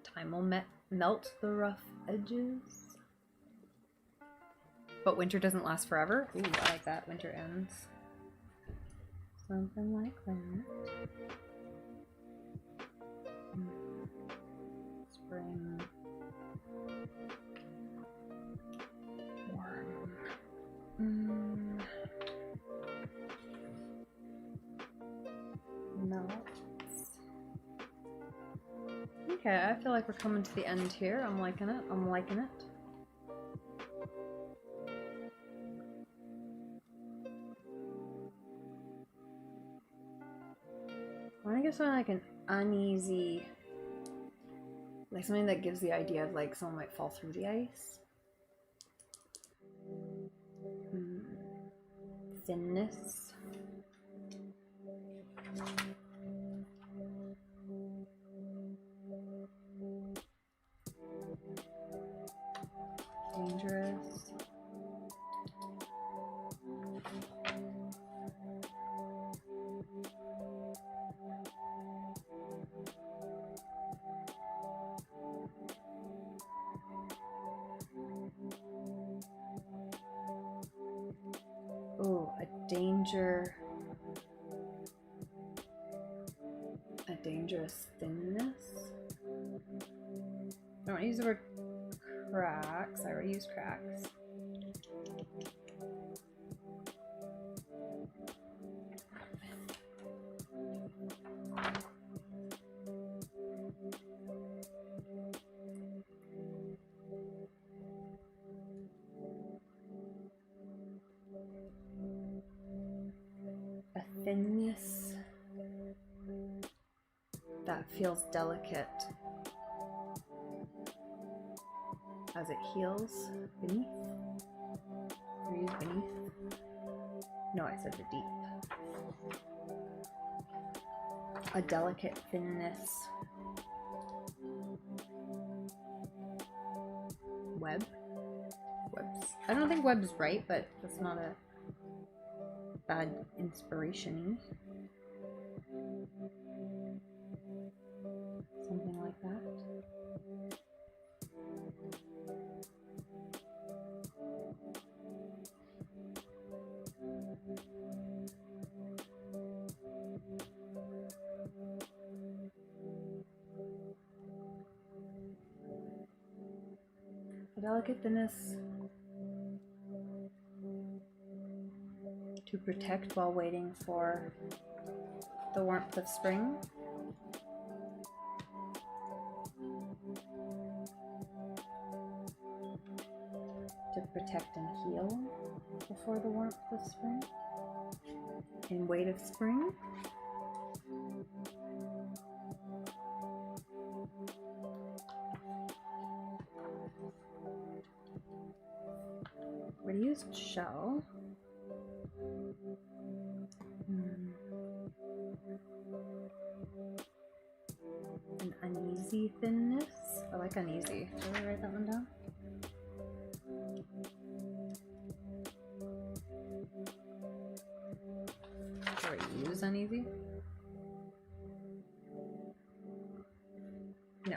time will melt the rough edges. But winter doesn't last forever. Ooh, I like that. Winter ends. Something like that. Spring. Warm. Melts. Okay, I feel like we're coming to the end here. I'm liking it. I'm liking it. I guess I'm like an uneasy, like something that gives the idea of like someone might fall through the ice. Thinness. Dangerous. Oh, a dangerous thinness. I don't use the word cracks. I already used cracks. A thinness that feels delicate as it heals beneath. Or use beneath. No, I said the deep. A delicate thinness. Web? Webs. I don't think web's right, but that's not a bad inspiration-y. Something like that. A delicate thinness to protect while waiting for the warmth of spring. To protect and heal before the warmth of spring. In wait of spring. We used shell. An uneasy thinness. I like uneasy. Should I write that one down? Should I use uneasy? No.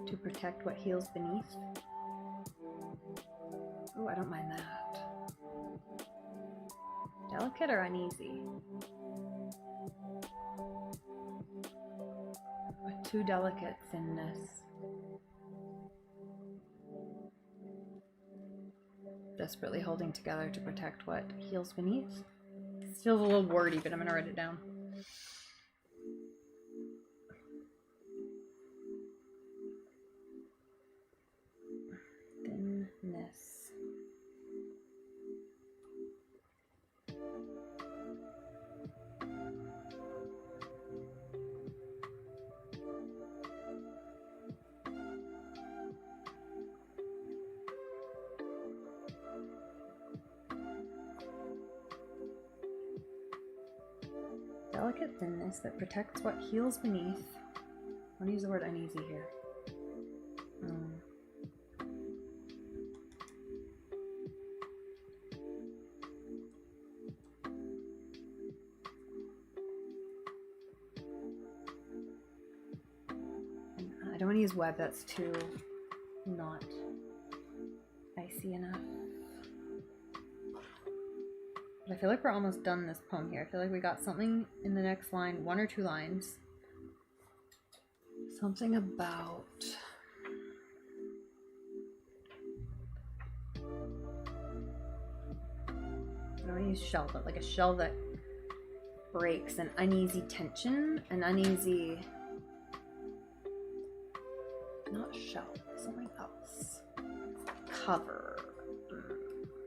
to protect what heals beneath. Oh, I don't mind that. Delicate or uneasy? But too delicate thinness. Desperately holding together to protect what heals beneath. It feels a little wordy, but I'm gonna write it down. Thinness. Delicate thinness that protects what heals beneath. I want to use the word uneasy here. I don't want to use web, that's too not icy enough. But I feel like we're almost done this poem here. I feel like we got something in the next line, 1 or 2 lines. Something about... I don't want to use shell, but like a shell that breaks, an uneasy tension, an uneasy... Not shell, something else. Cover,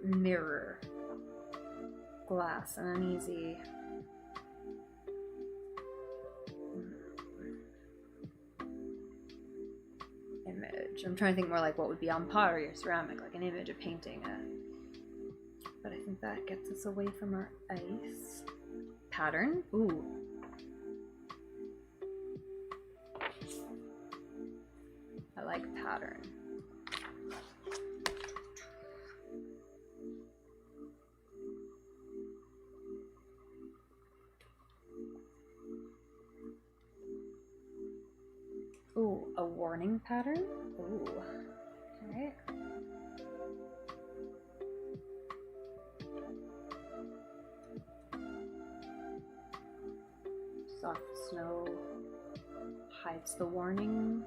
mirror, glass, an uneasy... image. I'm trying to think more like what would be on pottery or ceramic, like an image, a painting. But I think that gets us away from our ice. Pattern. Ooh. I like pattern. Ooh, a warning pattern? Ooh. Okay. Soft snow hides the warning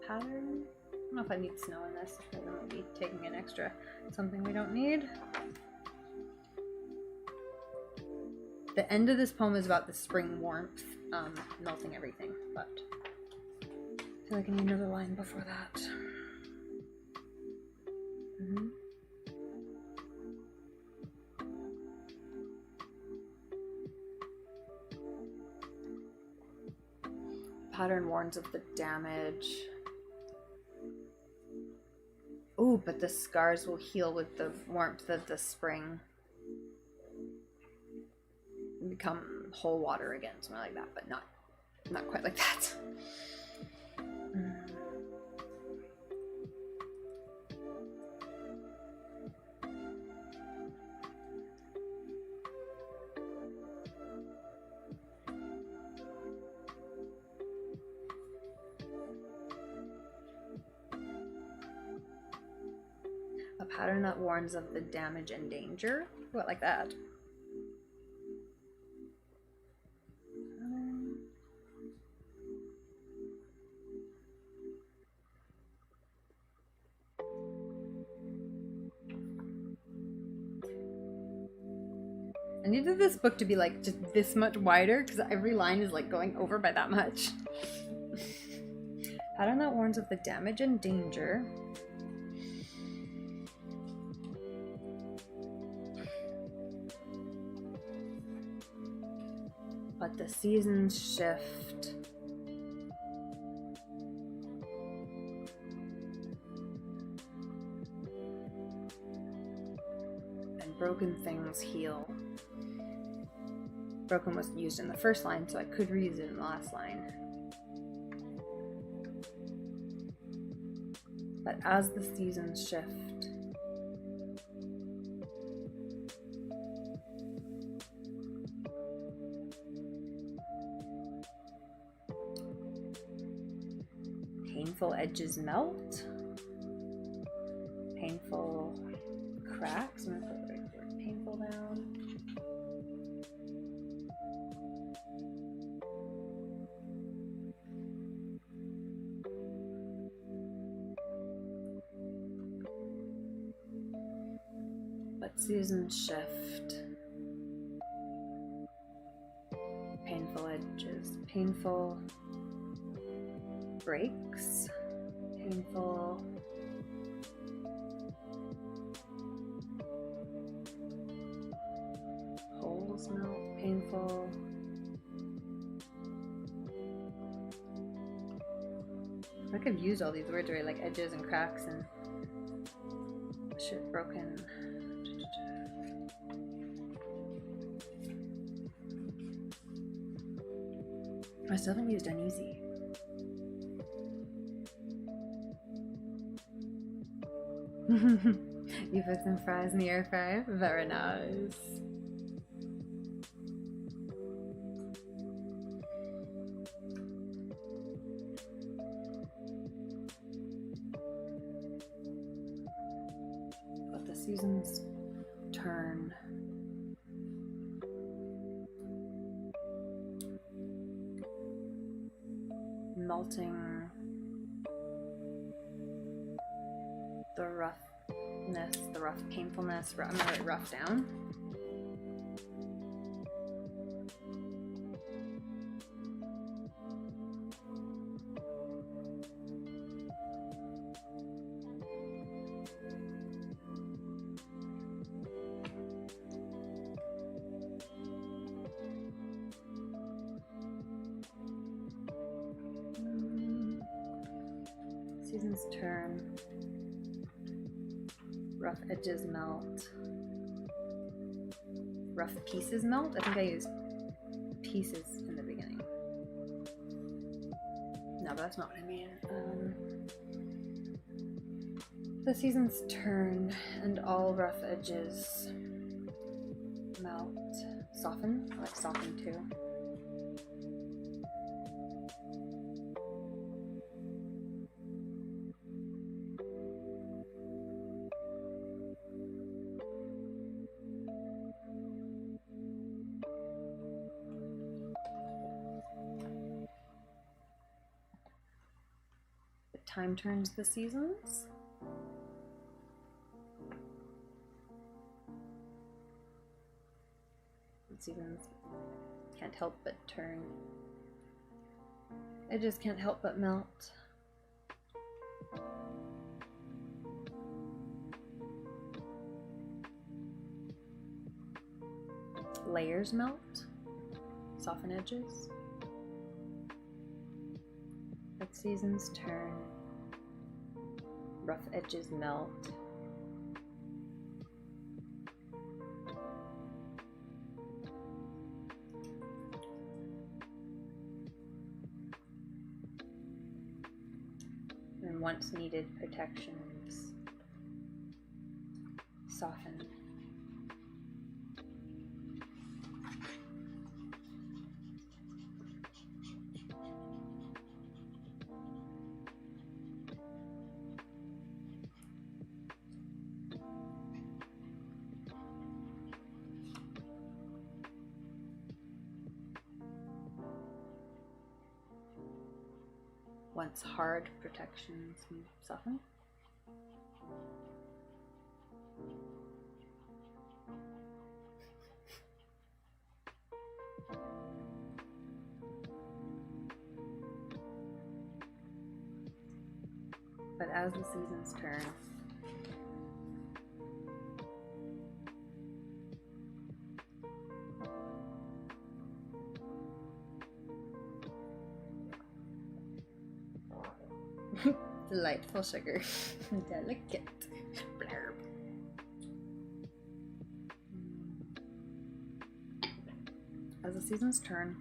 pattern. I don't know if I need snow in this. I feel like I'm going to be taking an extra something we don't need. The end of this poem is about the spring warmth melting everything, but I feel like I need another line before that. Pattern warns of the damage. Ooh, but the scars will heal with the warmth of the spring. And become whole water again, something like that, but not quite like that. A pattern that warns of the damage and danger. What, like that? I needed this book to be like just this much wider because every line is like going over by that much. Pattern that warns of the damage and danger. But the seasons shift. And broken things heal. Broken was used in the first line, so I could reuse it in the last line. But as the seasons shift, Painful edges melt. Painful cracks. I'm gonna put the word painful down. But seasons shift. Painful edges. Painful breaks. Painful holes melt. Painful I could use all these words right, like edges and cracks and shit broken. I still haven't used uneasy. You put some fries in the air fryer? Very nice. Let the seasons turn. Melting the roughness, the rough painfulness. I'm gonna write rough down. Seasons turn. Rough edges melt. Rough pieces melt. I think I used pieces in the beginning. No, but that's not what I mean. The seasons turn and all rough edges melt. Soften. I like soften too. Time turns the seasons. The seasons can't help but turn. I just can't help but melt. Layers melt. Soften edges. Let seasons turn. Rough edges melt. And once needed protections soften. Once hard protections soften. But as the seasons turn, delightful sugar. Delicate. Blurb. As the seasons turn,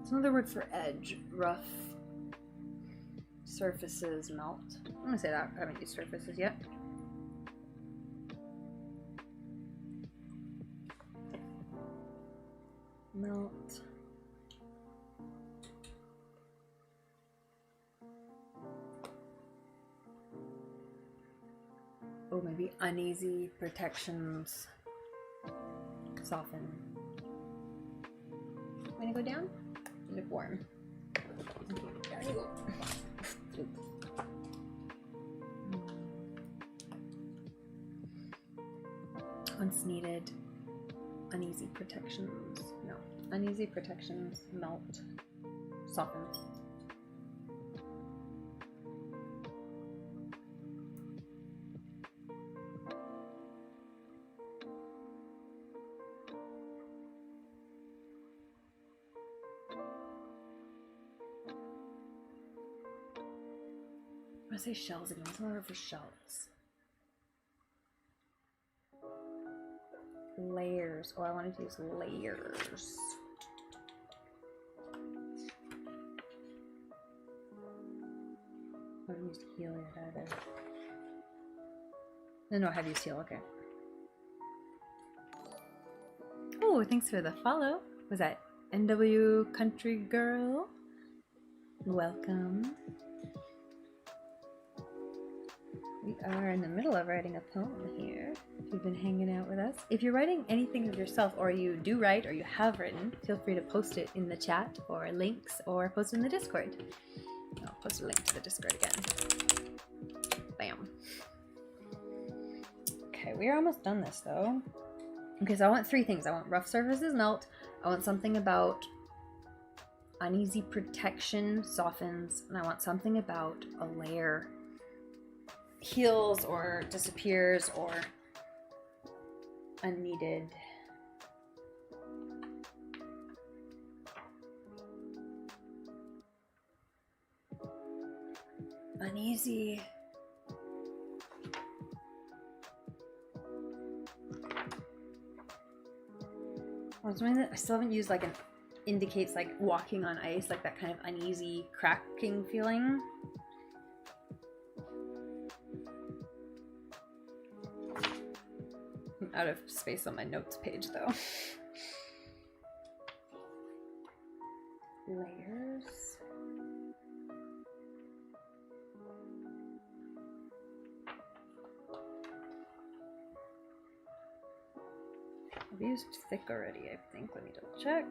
it's another word for edge. Rough surfaces melt. I'm gonna say that. I haven't used surfaces yet. Melt. Oh, maybe uneasy protections. Soften. Gonna go down? You look warm. There you go. Once needed. Uneasy protections. No. Uneasy protections. Melt. Soften. I want to say shells again. What's the word for shells? Layers. Oh, I wanted to use layers. I haven't used heal yet either. No, I have used heal. Okay. Oh, thanks for the follow. Was that NW Country Girl? Welcome. We are in the middle of writing a poem here. If you've been hanging out with us. If you're writing anything of yourself, or you do write, or you have written, feel free to post it in the chat, or links, or post it in the Discord. I'll post a link to the Discord again. Bam. Okay, we are almost done this though. Okay, so I want three things. I want rough surfaces melt. I want something about uneasy protection softens, and I want something about a layer heals or disappears or unneeded. Uneasy. Oh, something that I still haven't used, like an indicates like walking on ice, like that kind of uneasy cracking feeling. I'm out of space on my notes page though. Layers. I've used thick already, I think. Let me double check.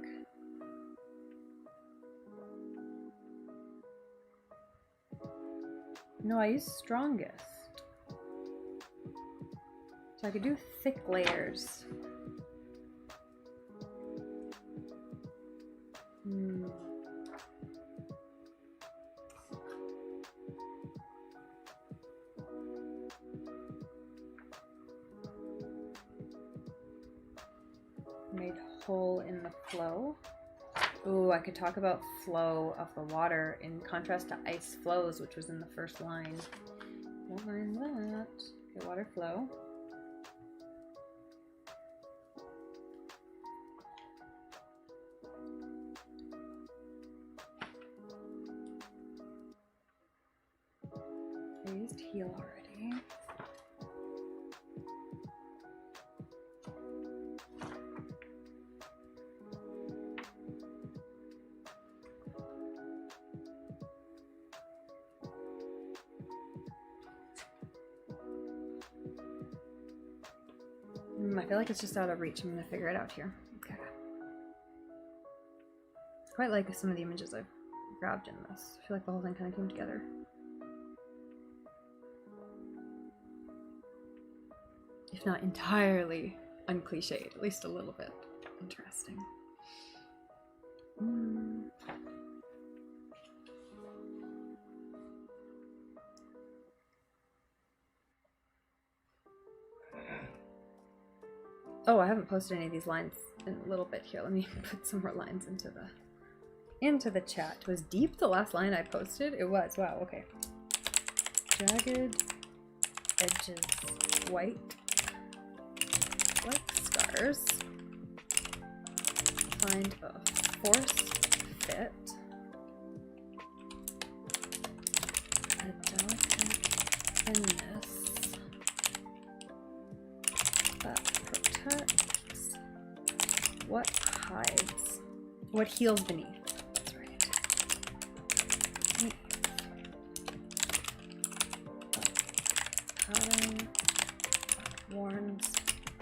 No, I used strongest. So I could do thick layers. Made whole in the flow. Ooh, I could talk about flow of the water in contrast to ice flows, which was in the first line. Don't mind that. Okay, water flow. I used heal already. I feel like it's just out of reach. I'm gonna figure it out here. Okay. I quite like some of the images I've grabbed in this. I feel like the whole thing kind of came together. If not entirely uncliched, at least a little bit interesting. Oh, I haven't posted any of these lines in a little bit here. Let me put some more lines into the chat. Was deep the last line I posted? It was. Wow, okay. Jagged edges, white scars. Find a forced fit. A delicate thinness that protects what hides, what heals beneath. That's right. Pattern warns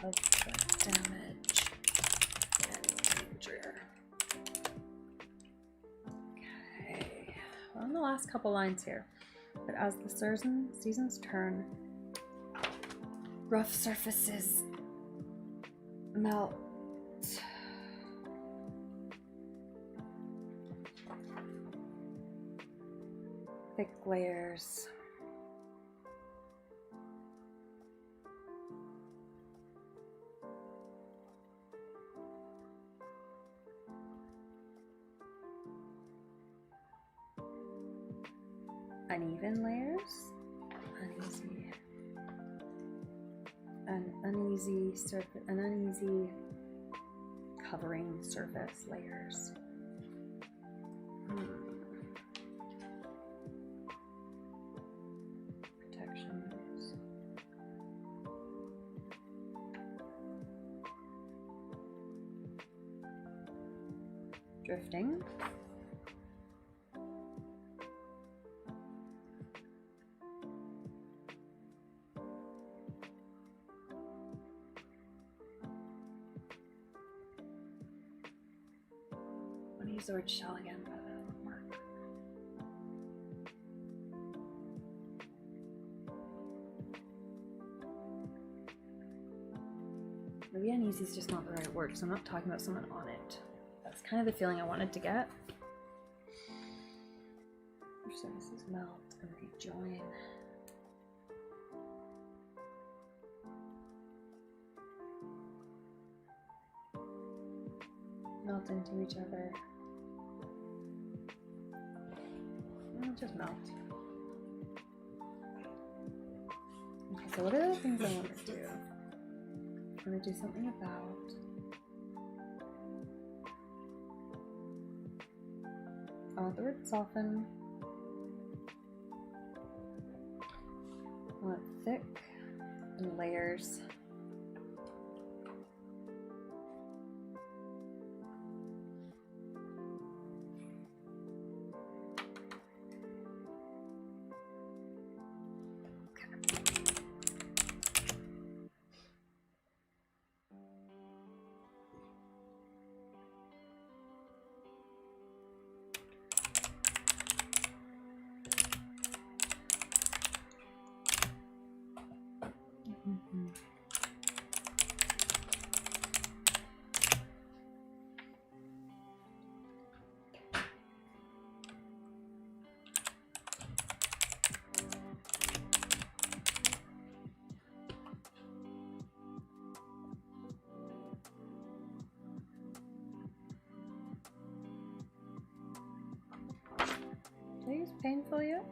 of the damage and danger. Okay, we're on the last couple lines here. But as the seasons turn, rough surfaces melt. Thick layers. Uneven layers. Uneasy. An uneasy surface, an uneasy covering surface layers. Protections. Drifting. Use the word shell again, but that won't work. Maybe uneasy is just not the right word, because I'm not talking about someone on it. That's kind of the feeling I wanted to get. Surfaces melt and rejoin. Melt into each other. Just melt. Okay, so what are the things I want to do? I want to do something about I want the word soften. I want thick and layers. Did I use painful yet?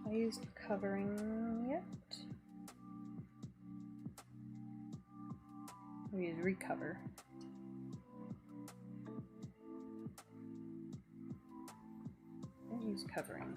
I used covering yet? We use recover. I use covering.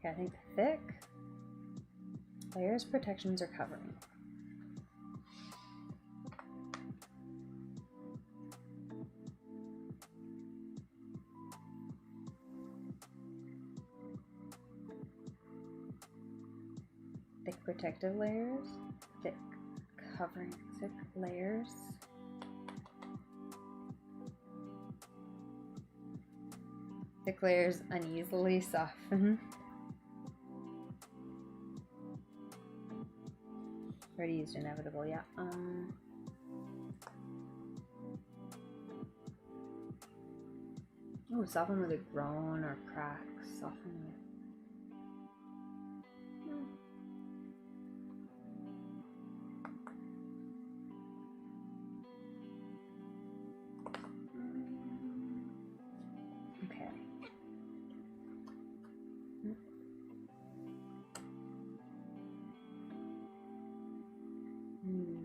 Okay, I think thick layers, protections, or covering. Thick protective layers, thick covering, thick layers. Thick layers uneasily soften. Already used inevitable, yeah. Oh, soften with a groan or crack. Soften with. Okay.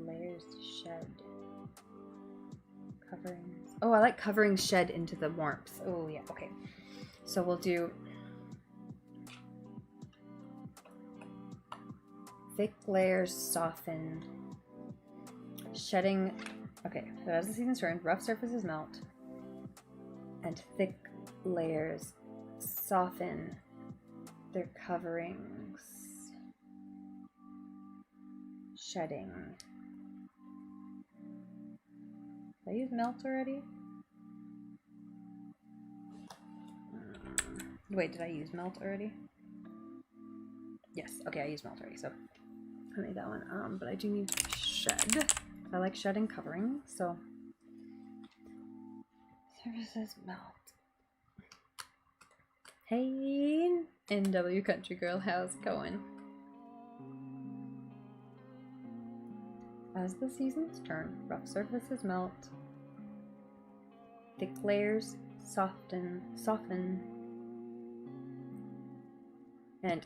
Layers to shed. Coverings. Oh, I like covering shed into the warmth. Oh, yeah. Okay. So we'll do thick layers soften. Shedding. Okay. So as the seasons turn, rough surfaces melt. And thick layers soften their coverings. Shedding. Did I use melt already? Wait, did I use melt already? Yes, okay, I used melt already, so I made that one. But I do need shed. I like shed and covering, so surfaces melt. Hey, NW Country Girl, how's it going? As the seasons turn, rough surfaces melt. Thick layers soften. And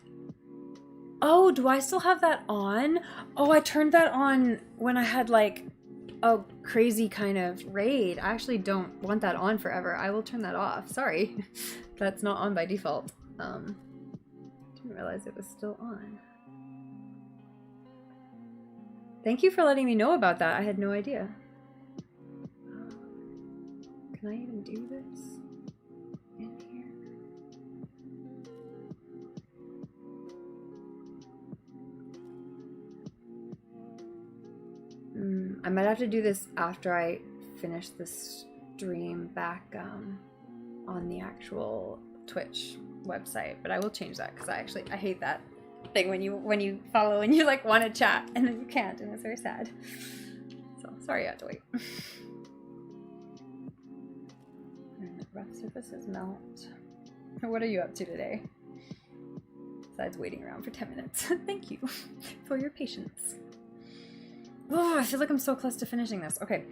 oh, do I still have that on? Oh, I turned that on when I had like a crazy kind of raid. I actually don't want that on forever. I will turn that off. Sorry. That's not on by default. Didn't realize it was still on. Thank you for letting me know about that. I had no idea. Can I even do this in here? I might have to do this after I finish the stream back on the actual Twitch website, but I will change that because I hate that thing when you follow and you like want to chat and then you can't, and it's very sad. So sorry I had to wait. And rough surfaces melt. What are you up to today? Besides waiting around for 10 minutes. Thank you for your patience. Oh, I feel like I'm so close to finishing this. Okay.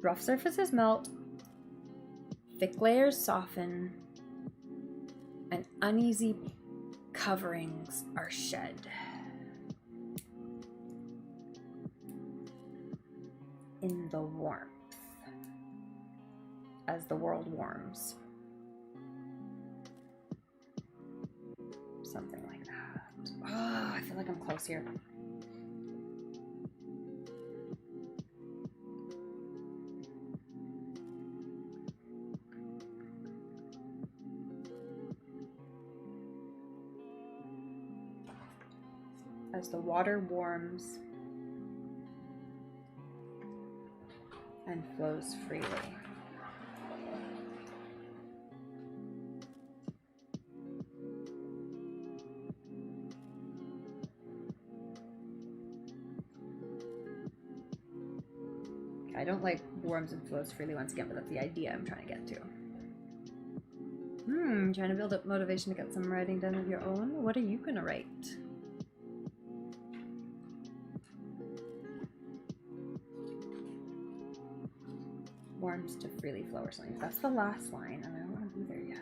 Rough surfaces melt. Thick layers soften. And uneasy coverings are shed. In the warmth. As the world warms. Something like that. Oh, I feel like I'm close here. As the water warms and flows freely. I don't like warms and flows freely once again, but that's the idea I'm trying to get to. Trying to build up motivation to get some writing done of your own. What are you gonna write? Warms to freely flow or something. That's the last line, and I don't want to be there yet.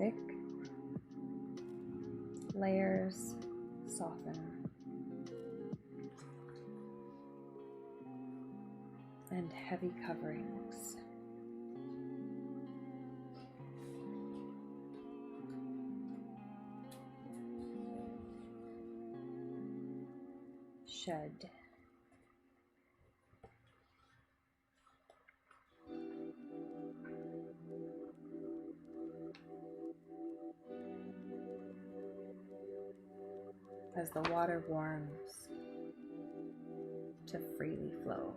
thick layers soften, and heavy coverings shed. As the water warms to freely flow.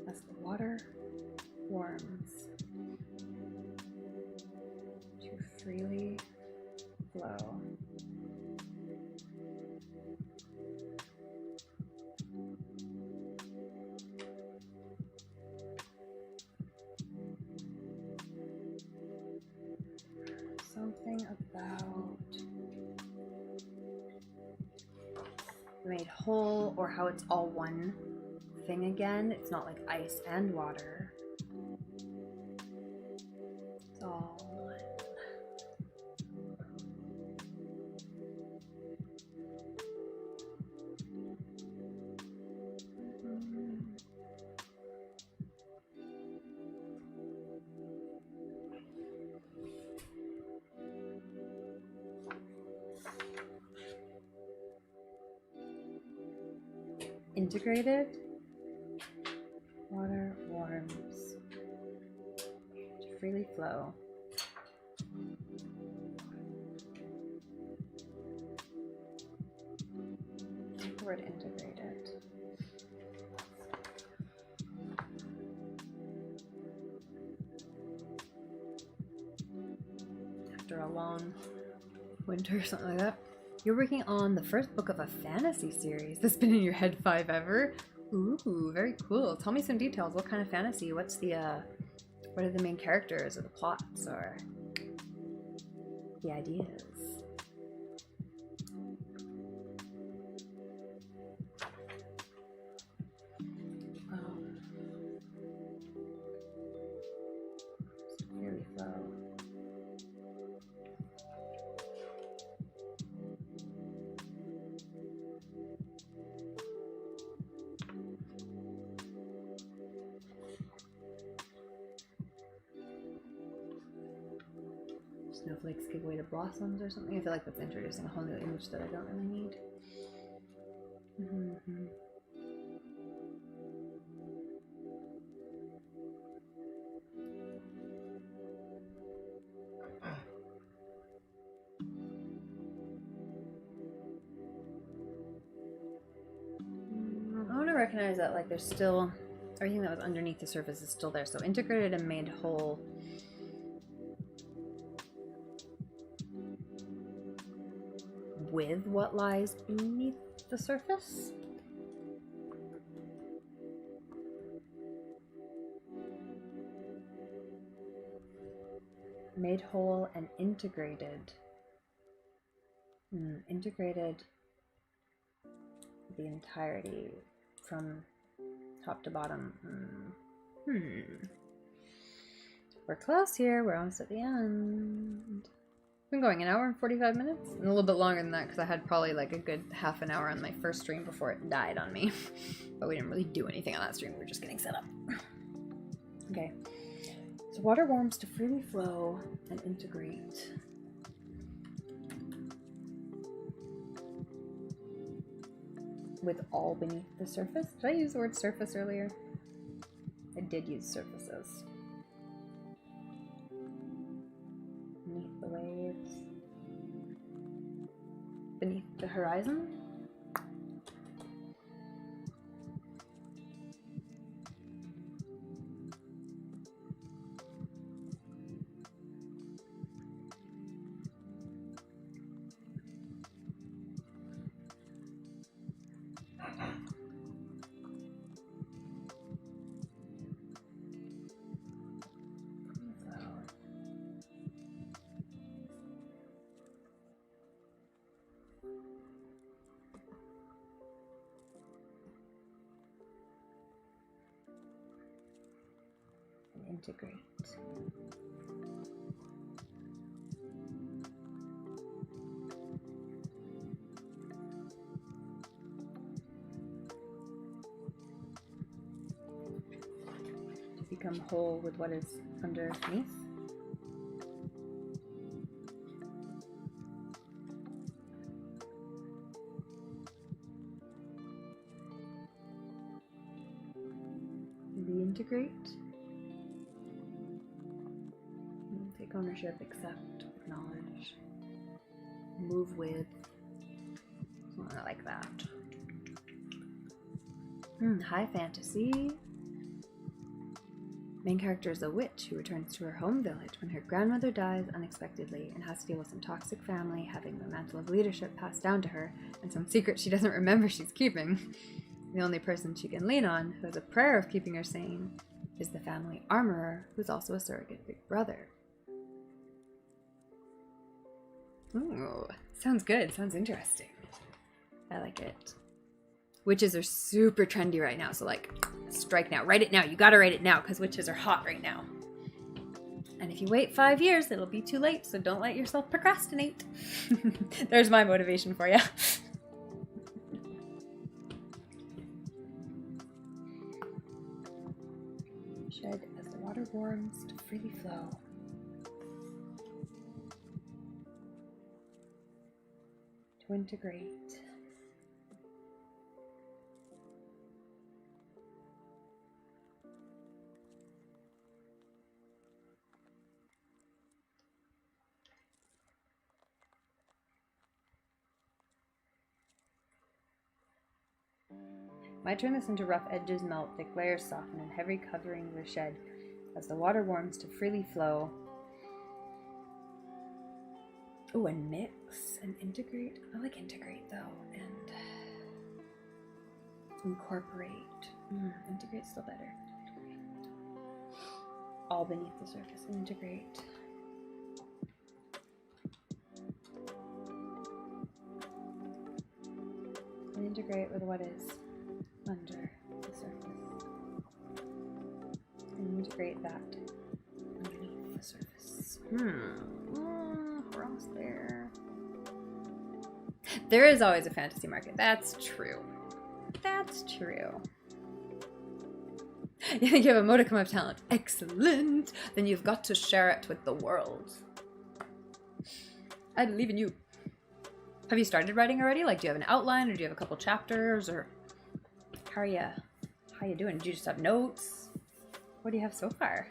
As the water warms to freely flow. Something about made whole, or how it's all one thing again. It's not like ice and water. It's all one. Integrated, water warms to freely flow. Take the word integrated. After a long winter or something like that. You're working on the first book of a fantasy series that's been in your head 5 ever. Ooh, very cool. Tell me some details. What kind of fantasy? What's the, what are the main characters or the plots or the ideas? Really flow. Snowflakes give way to blossoms or something. I feel like that's introducing a whole new image that I don't really need. I want to recognize that like there's still everything that was underneath the surface is still there. So integrated and made whole. With what lies beneath the surface. Made whole and integrated. Integrated the entirety from top to bottom. We're close here. We're almost at the end. Been going an hour and 45 minutes, and a little bit longer than that because I had probably like a good half an hour on my first stream before it died on me. But we didn't really do anything on that stream. We were just getting set up. Okay. So water warms to freely flow and integrate. With all beneath the surface. Did I use the word surface earlier? I did use surfaces. Beneath the waves. Beneath the horizon. integrate. To become whole with what is underneath. Reintegrate. Take ownership, accept, acknowledge, move with. I like that. High fantasy. Main character is a witch who returns to her home village when her grandmother dies unexpectedly and has to deal with some toxic family having the mantle of leadership passed down to her and some secret she doesn't remember she's keeping. The only person she can lean on, who has a prayer of keeping her sane, is the family armorer, who's also a surrogate big brother. Ooh, sounds good. Sounds interesting. I like it. Witches are super trendy right now, so like, strike now. Write it now. You gotta write it now, because witches are hot right now. And if you wait 5 years, it'll be too late, so don't let yourself procrastinate. There's my motivation for you. Shed as the water warms to freely flow. To integrate. Might turn this into rough edges melt, thick layers soften, and heavy coverings are shed as the water warms to freely flow. Oh, and mix and integrate. I like integrate though, and incorporate. Integrate's still better. All beneath the surface. Integrate. And integrate with what is under the surface. And integrate that underneath the surface. We're almost there. There is always a fantasy market. That's true. That's true. You think you have a modicum of talent. Excellent. Then you've got to share it with the world. I believe in you. Have you started writing already? Like, do you have an outline, or do you have a couple chapters, or how are you doing? Do you just have notes? What do you have so far?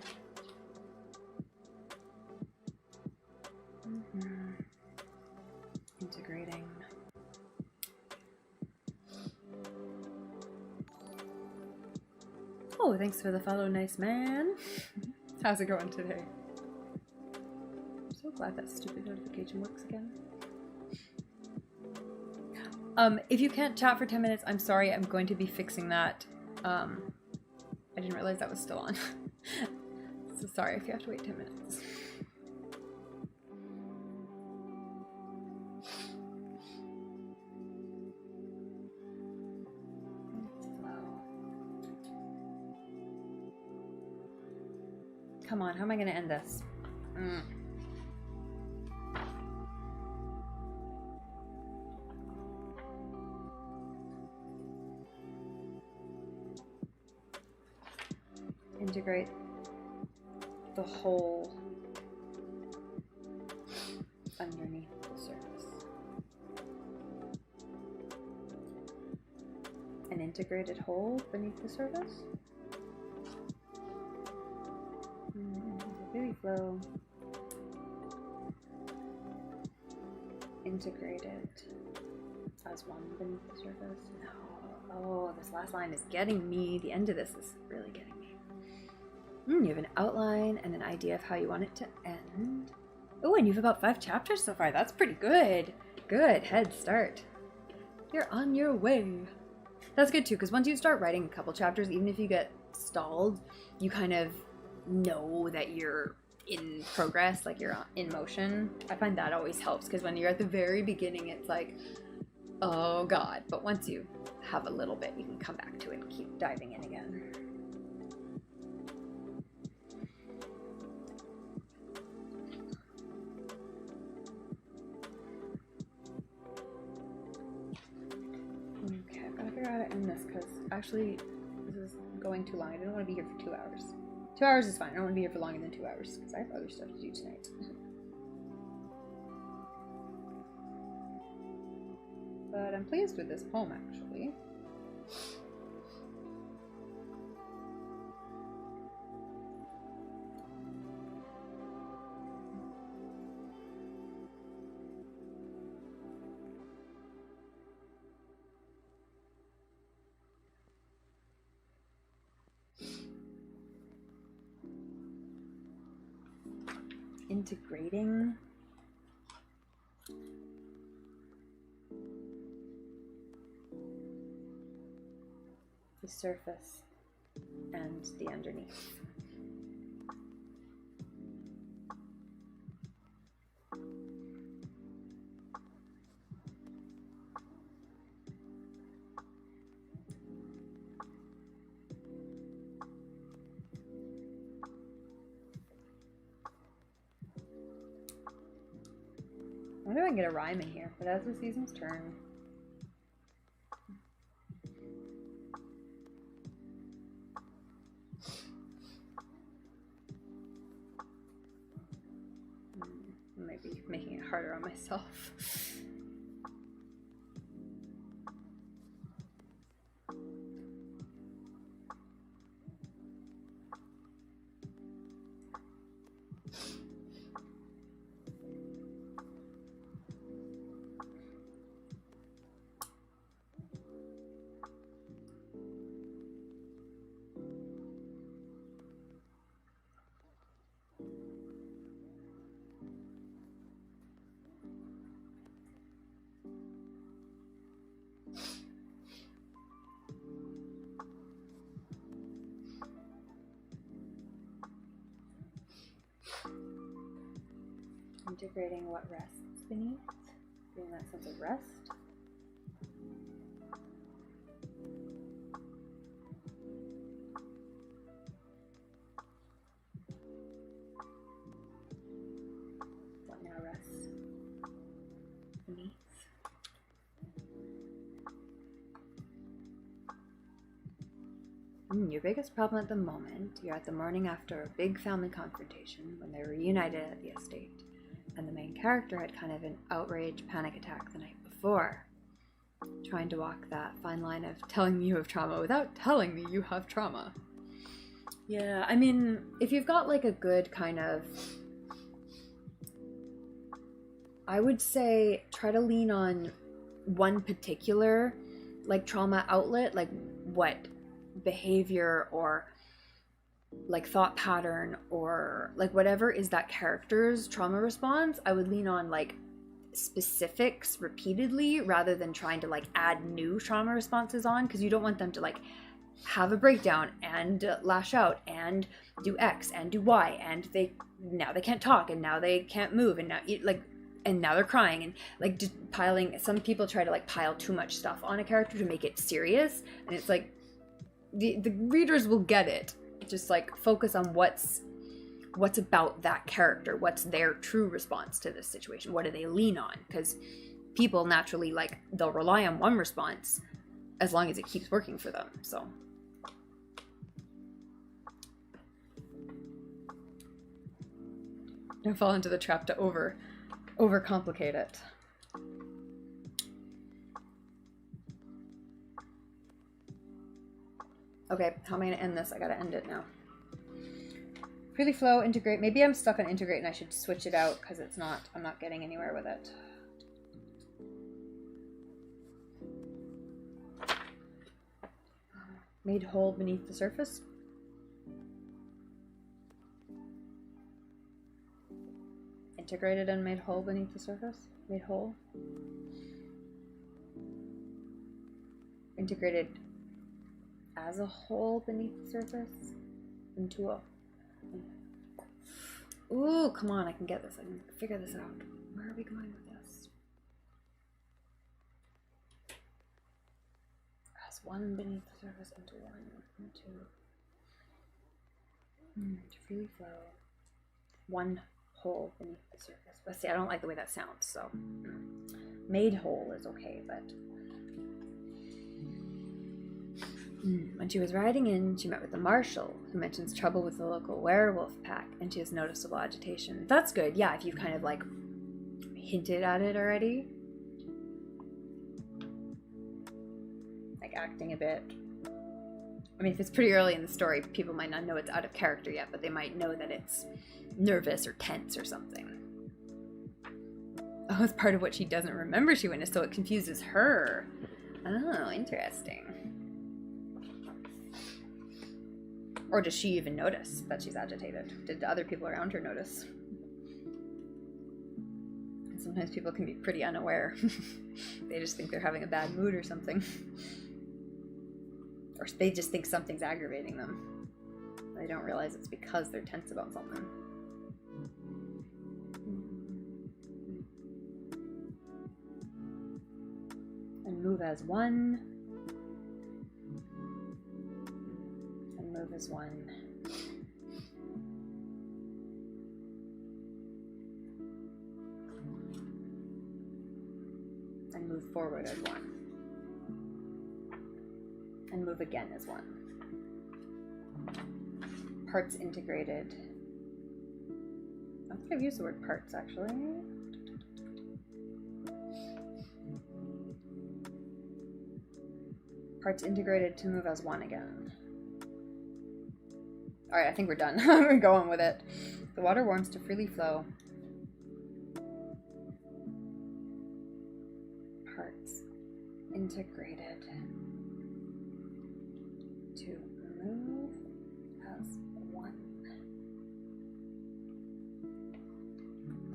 Integrating. Oh, thanks for the follow, nice man. How's it going today? I'm so glad that stupid notification works again. If you can't chat for 10 minutes, I'm sorry, I'm going to be fixing that. I didn't realize that was still on. So sorry if you have to wait 10 minutes. Come on, how am I going to end this? Integrate the whole underneath the surface. An integrated whole beneath the surface. Really flow. Integrated as one beneath the surface. No. Oh, this last line is getting me. The end of this is really getting me. You have an outline and an idea of how you want it to end. Oh, and you have about 5 chapters so far. That's pretty good. Good head start. You're on your way. That's good too, because once you start writing a couple chapters, even if you get stalled, you kind of know that you're in progress, like you're in motion. I find that always helps, because when you're at the very beginning, it's like, oh god. But once you have a little bit, you can come back to it and keep diving in again. gotta end this because actually this is going too long. I didn't want to be here for 2 hours. 2 hours is fine. I don't want to be here for longer than 2 hours because I have other stuff to do tonight. But I'm pleased with this poem, actually. Integrating the surface and the underneath. I wonder if I can get a rhyme in here, but as the seasons turn. I might be making it harder on myself. Integrating what rests beneath, feeling that sense of rest. What now rests beneath. Your biggest problem at the moment, you're at the morning after a big family confrontation when they're reunited at the estate. And the main character had kind of an outrage panic attack the night before. Trying to walk that fine line of telling me you have trauma without telling me you have trauma. Yeah, I mean, if you've got like a good kind of... I would say try to lean on one particular like trauma outlet, like what behavior or like thought pattern or like whatever is that character's trauma response. I would lean on like specifics repeatedly rather than trying to like add new trauma responses on, because you don't want them to like have a breakdown and lash out and do X and do Y and now they can't talk and now they can't move and now they're crying and like just piling. Some people try to like pile too much stuff on a character to make it serious, and it's like the readers will get it. Just like focus on what's about that character, what's their true response to this situation, what do they lean on, because people naturally like they'll rely on one response as long as it keeps working for them. So don't fall into the trap to overcomplicate it. Okay, how am I gonna end this? I gotta end it now. Freely flow, integrate. Maybe I'm stuck on integrate and I should switch it out because I'm not getting anywhere with it. Made whole beneath the surface. Integrated and made whole beneath the surface. Made whole. Integrated as a whole beneath the surface into a... Ooh, come on, I can get this. I can figure this out. Where are we going with this? As one beneath the surface into one, to freely flow. One whole beneath the surface. But see, I don't like the way that sounds, so made whole is okay, but When she was riding in, she met with the marshal, who mentions trouble with the local werewolf pack, and she has noticeable agitation. That's good, yeah, if you've kind of like hinted at it already. Like acting a bit. I mean, if it's pretty early in the story, people might not know it's out of character yet, but they might know that it's nervous or tense or something. Oh, it's part of what she doesn't remember she witnessed, so it confuses her. Oh, interesting. Or does she even notice that she's agitated? Did other people around her notice? And sometimes people can be pretty unaware. They just think they're having a bad mood or something. Or they just think something's aggravating them. They don't realize it's because they're tense about something. And move as one. And move as one. And move forward as one. And move again as one. Parts integrated. I don't think I've used the word parts actually. Parts integrated to move as one again. Alright, I think we're done. We're going with it. The water warms to freely flow. Parts integrated to move as one.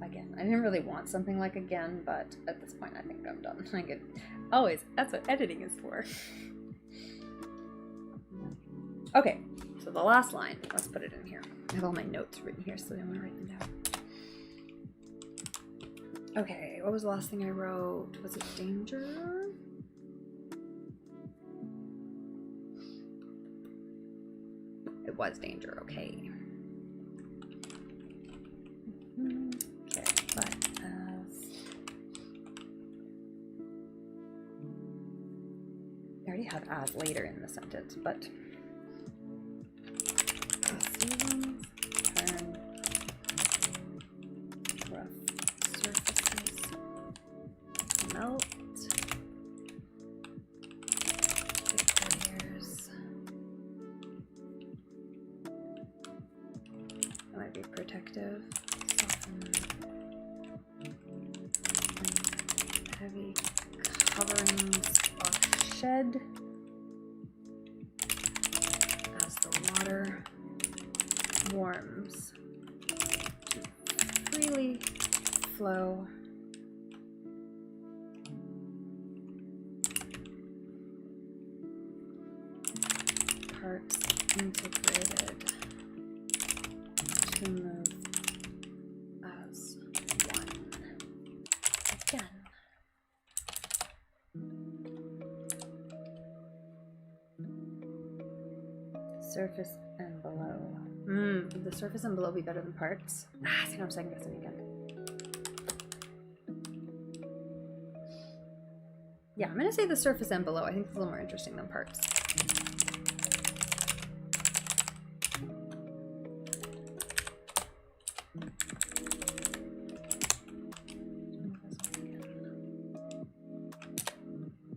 Again, I didn't really want something like again, but at this point I think I'm done. I could always, that's what editing is for. Okay, so the last line, let's put it in here. I have all my notes written here, so I want to write them down. Okay, what was the last thing I wrote? Was it danger? It was danger, okay. Okay, but as... I already have as later in the sentence, but... Seasons turn rough surfaces melt. Barriers. That might be protective. Soften. Heavy coverings are shed as the water warms to freely flow. Parts integrated to move as one. Again. Surface and below. Would the surface and below be better than parts? I think I'm second guessing again. Yeah, I'm gonna say the surface and below. I think it's a little more interesting than parts.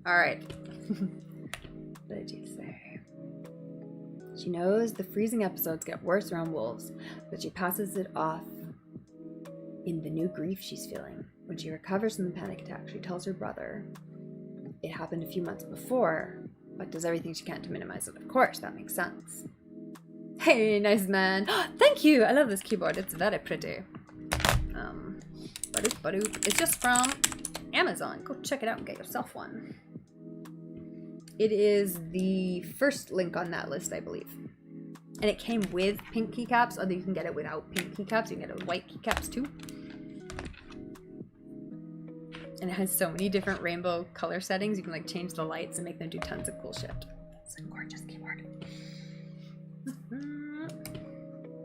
Alright. What did you say? She knows the freezing episodes get worse around wolves, but she passes it off in the new grief she's feeling. When she recovers from the panic attack, she tells her brother it happened a few months before, but does everything she can to minimize it. Of course, that makes sense. Hey, nice man. Thank you. I love this keyboard. It's very pretty. Badoop, badoop. It's just from Amazon. Go check it out and get yourself one. It is the first link on that list, I believe. And it came with pink keycaps, although you can get it without pink keycaps. You can get it with white keycaps too. And it has so many different rainbow color settings. You can like change the lights and make them do tons of cool shit. It's a gorgeous keyboard.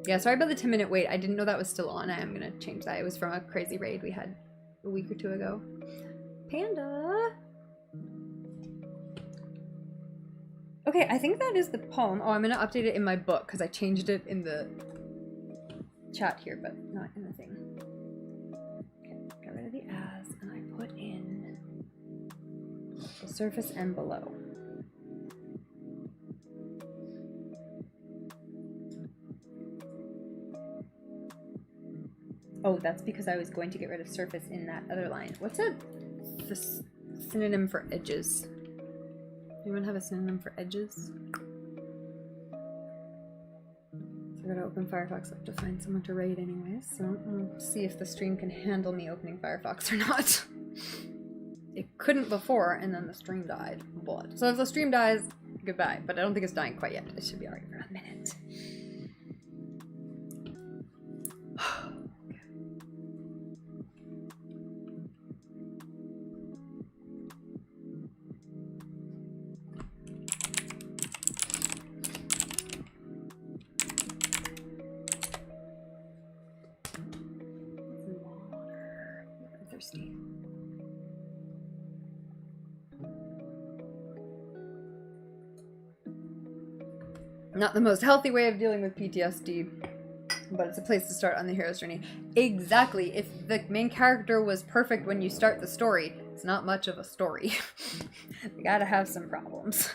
Yeah, sorry about the 10-minute wait. I didn't know that was still on. I am gonna change that. It was from a crazy raid we had a week or two ago. Panda! Okay, I think that is the poem. Oh, I'm gonna update it in my book because I changed it in the chat here, but not in the thing. Okay, got rid of the as, and I put in the surface and below. Oh, that's because I was going to get rid of surface in that other line. What's the synonym for edges? Anyone have a synonym for edges? So I gotta open Firefox up to find someone to raid anyways, so we'll see if the stream can handle me opening Firefox or not. It couldn't before, and then the stream died. Blood. So if the stream dies, goodbye. But I don't think it's dying quite yet. It should be alright for a minute. Thirsty. Not the most healthy way of dealing with PTSD, but it's a place to start on the hero's journey. Exactly. If the main character was perfect when you start the story, it's not much of a story. They gotta have some problems.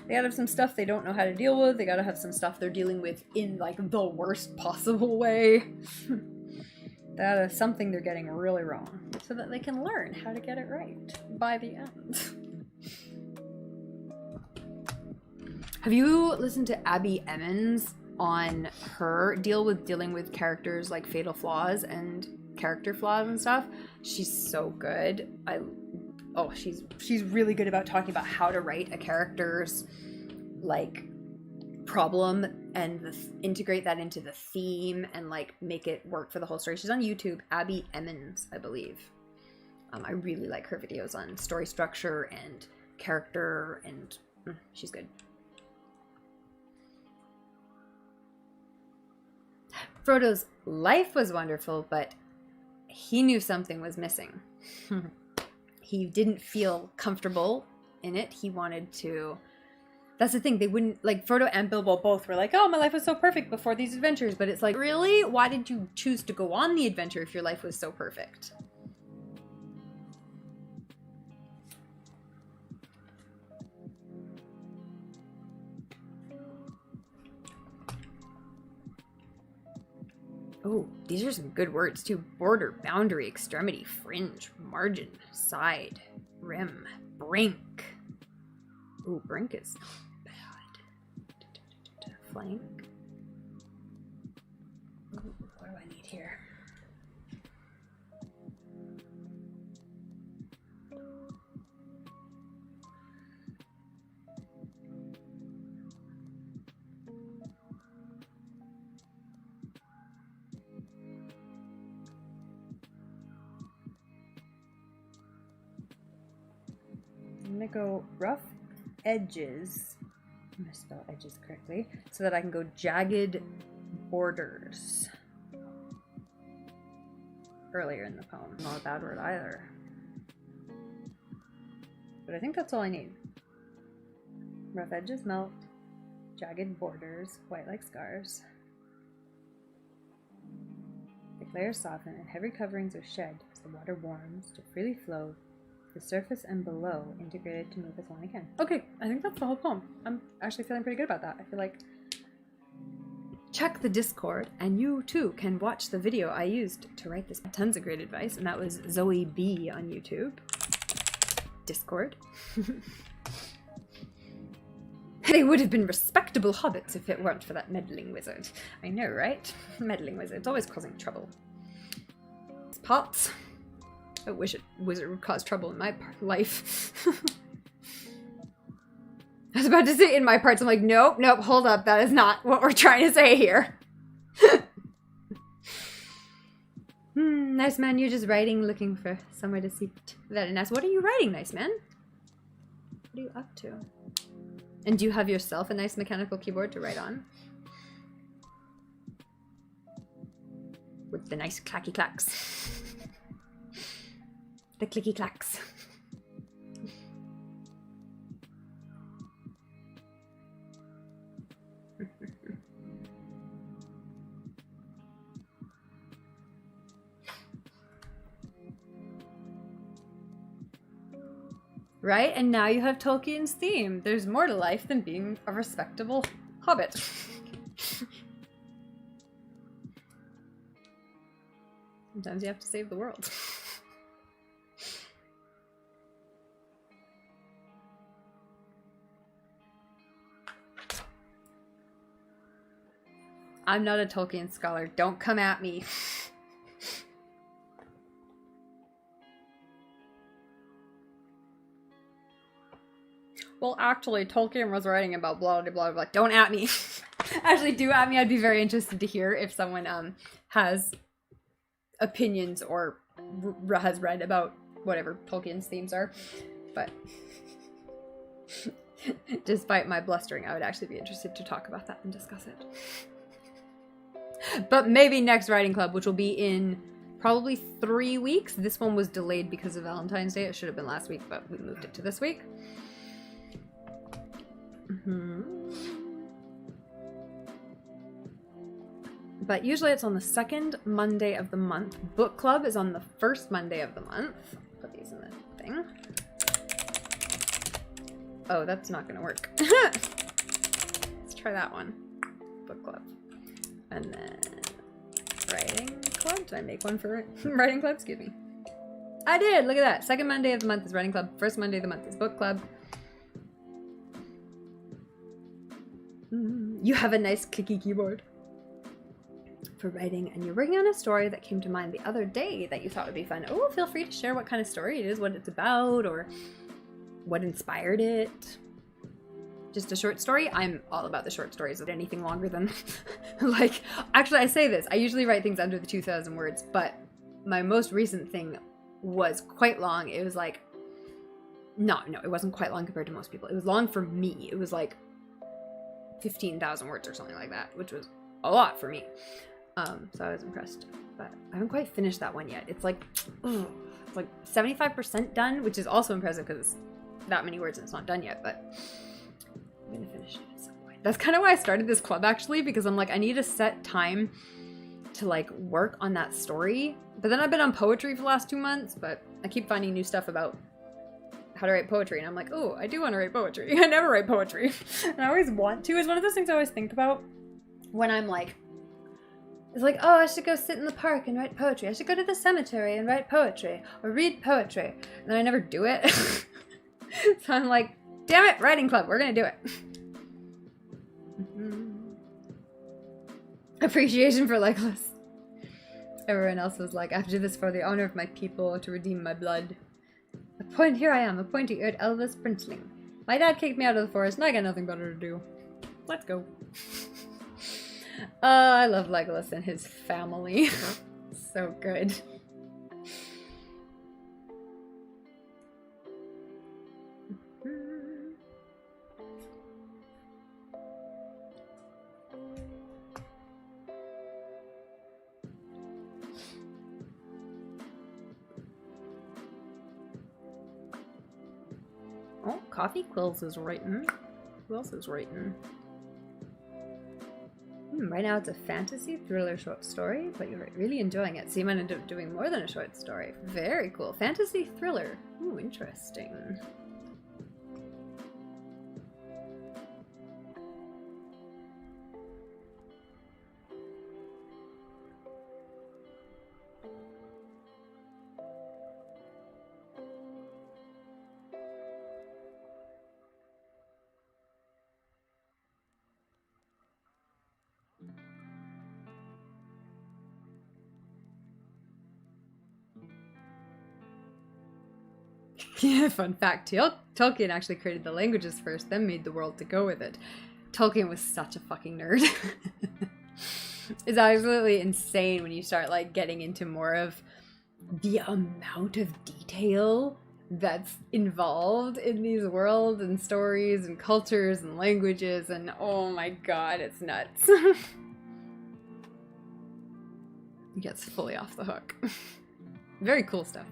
They gotta have some stuff they don't know how to deal with. They gotta have some stuff they're dealing with in, like, the worst possible way. That is something they're getting really wrong, so that they can learn how to get it right by the end. Have you listened to Abby Emmons on her dealing with characters like fatal flaws and character flaws and stuff? She's so good. She's really good about talking about how to write a character's like problem and integrate that into the theme and like make it work for the whole story. She's on YouTube, Abby Emmons, I believe. I really like her videos on story structure and character, and she's good. Frodo's life was wonderful, but he knew something was missing. He didn't feel comfortable in it. He wanted to... That's the thing, they wouldn't... Like, Frodo and Bilbo both were like, oh, my life was so perfect before these adventures. But it's like, really? Why did you choose to go on the adventure if your life was so perfect? Oh, these are some good words too. Border, boundary, extremity, fringe, margin, side, rim, brink. Ooh, brink is not bad. Flank. Ooh, what do I need here? I'm gonna go rough edges. I'm gonna spell edges correctly so that I can go jagged borders earlier in the poem. Not a bad word either. But I think that's all I need. Rough edges melt, jagged borders, white like scars. Thick layers soften and heavy coverings are shed as the water warms to freely flow. The surface and below integrated to move as one again. Okay, I think that's the whole poem. I'm actually feeling pretty good about that. I feel like... Check the Discord, and you too can watch the video I used to write this. Tons of great advice, and that was Zoe B on YouTube. Discord. They would have been respectable hobbits if it weren't for that meddling wizard. I know, right? Meddling wizard. It's always causing trouble. Pots. I wish a wizard would cause trouble in my life. I was about to say in my parts, I'm like, nope, hold up. That is not what we're trying to say here. Nice man, you're just writing, looking for somewhere to sit. Very nice. What are you writing, nice man? What are you up to? And do you have yourself a nice mechanical keyboard to write on? With the nice clacky clacks. The clicky clacks. Right? And now you have Tolkien's theme. There's more to life than being a respectable hobbit. Sometimes you have to save the world. I'm not a Tolkien scholar. Don't come at me. Well, actually, Tolkien was writing about blah, blah, blah, blah. Don't at me. Actually, do at me. I'd be very interested to hear if someone has opinions or has read about whatever Tolkien's themes are. But despite my blustering, I would actually be interested to talk about that and discuss it. But maybe next writing club, which will be in probably 3 weeks. This one was delayed because of Valentine's Day. It should have been last week, but we moved it to this week. But usually it's on the second Monday of the month. Book club is on the first Monday of the month. Put these in the thing. Oh, that's not gonna work. Let's try that one. Book club. And then writing club. Did I make one for writing club? Excuse me. I did! Look at that. Second Monday of the month is writing club. First Monday of the month is book club. You have a nice clicky keyboard for writing, and you're working on a story that came to mind the other day that you thought would be fun. Oh, feel free to share what kind of story it is, what it's about, or what inspired it. Just a short story? I'm all about the short stories. Anything longer than like, actually I say this, I usually write things under the 2,000 words, but my most recent thing was quite long. It was like, no, it wasn't quite long compared to most people. It was long for me. It was like 15,000 words or something like that, which was a lot for me. So I was impressed, but I haven't quite finished that one yet. It's like 75% done, which is also impressive because it's that many words and it's not done yet, but I'm gonna finish it at some point. That's kind of why I started this club, actually, because I'm like, I need to set time to like work on that story. But then I've been on poetry for the last 2 months, but I keep finding new stuff about how to write poetry, and I'm like, oh, I do want to write poetry. I never write poetry, and I always want to. It's one of those things I always think about when I'm like, it's like, oh, I should go sit in the park and write poetry. I should go to the cemetery and write poetry or read poetry, and then I never do it. So I'm like, damn it, writing club, we're gonna do it. Appreciation for Legolas. Everyone else was like, after this, for the honor of my people, to redeem my blood. Here I am, a pointy-eared Elvis princeling. My dad kicked me out of the forest, and I got nothing better to do. Let's go. I love Legolas and his family. So good. Oh, Coffee Quills is writing. Who else is writing? Right now it's a fantasy thriller short story, but you're really enjoying it, so you might end up doing more than a short story. Very cool. Fantasy thriller. Ooh, interesting. Yeah, fun fact, Tolkien actually created the languages first, then made the world to go with it. Tolkien was such a fucking nerd. It's absolutely insane when you start like getting into more of the amount of detail that's involved in these worlds and stories and cultures and languages, and oh my god, it's nuts. He gets fully off the hook. Very cool stuff.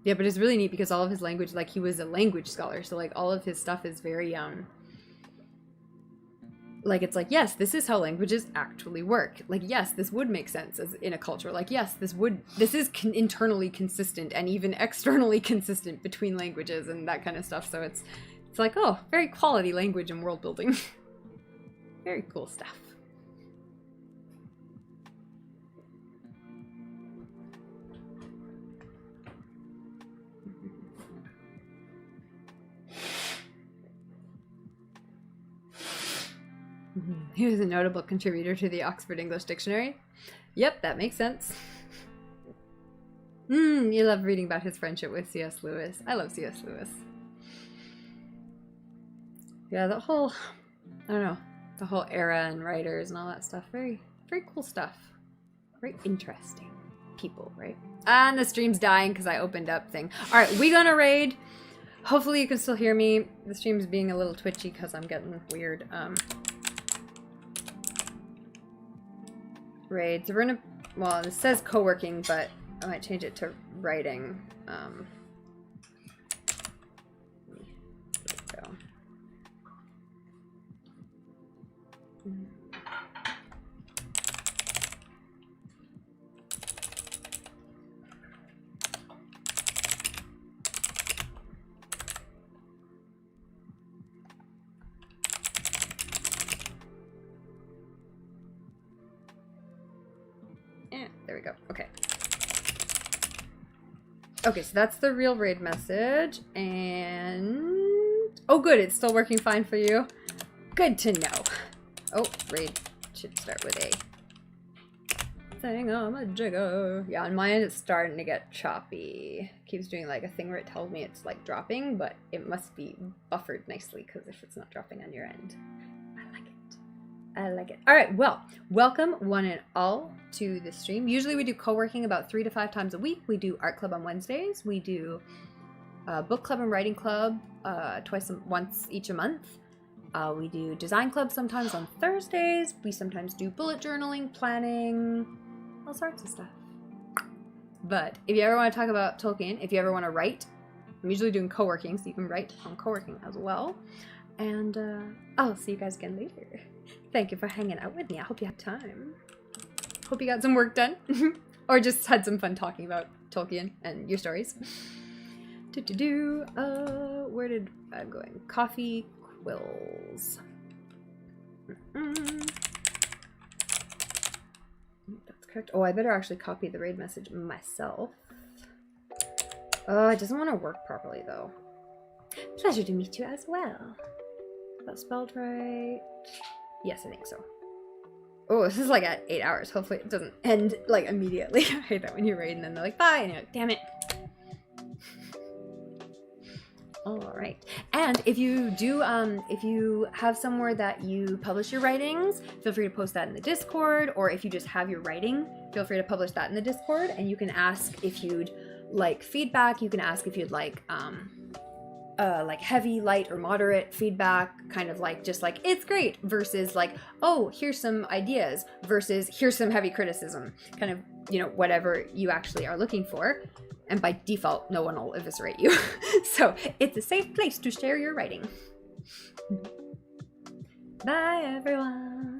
Yeah, but it's really neat because all of his language, like, he was a language scholar, so like all of his stuff is very Like, it's like, yes, this is how languages actually work. Like, yes, this would make sense as in a culture. Like, yes, this is internally consistent and even externally consistent between languages and that kind of stuff. So it's like, oh, very quality language and world building. Very cool stuff. He was a notable contributor to the Oxford English Dictionary. Yep, that makes sense. You love reading about his friendship with C.S. Lewis. I love C.S. Lewis. Yeah, the whole, I don't know, the whole era and writers and all that stuff. Very, very cool stuff. Very interesting people, right? And the stream's dying because I opened up thing. All right, we gonna raid. Hopefully you can still hear me. The stream's being a little twitchy because I'm getting weird. Raid. So we're gonna, well, it says co-working, but I might change it to writing. There we go. Yeah, there we go. Okay. Okay, so that's the real raid message, and... oh, good, it's still working fine for you. Good to know. Oh, raid should start with a thingamajigger. Yeah, on my end, it's starting to get choppy. Keeps doing like a thing where it tells me it's like dropping, but it must be buffered nicely, because if it's not dropping on your end, I like it. I like it. All right, well, welcome one and all to the stream. Usually we do co-working about 3 to 5 times a week. We do art club on Wednesdays. We do book club and writing club once each a month. We do design club sometimes on Thursdays. We sometimes do bullet journaling, planning, all sorts of stuff. But if you ever want to talk about Tolkien, if you ever want to write, I'm usually doing co-working, so you can write on co-working as well. And I'll see you guys again later. Thank you for hanging out with me. I hope you had time. Hope you got some work done. Or just had some fun talking about Tolkien and your stories. Where did I go? Coffee quills. That's correct. Oh, I better actually copy the raid message myself. Oh, it doesn't want to work properly though. Pleasure to meet you as well. That spelled right. Yes, I think so. Oh, this is like at 8 hours. Hopefully it doesn't end like immediately. I hate that when you raid and then they're like, bye, and you're like, damn it. All right. And if you do, if you have somewhere that you publish your writings, feel free to post that in the Discord, or if you just have your writing, feel free to publish that in the Discord, and you can ask if you'd like feedback. You can ask if you'd like heavy, light, or moderate feedback, kind of like just like it's great versus like, oh, here's some ideas versus here's some heavy criticism, kind of, you know, whatever you actually are looking for. And by default, no one will eviscerate you. So it's a safe place to share your writing. Bye, everyone.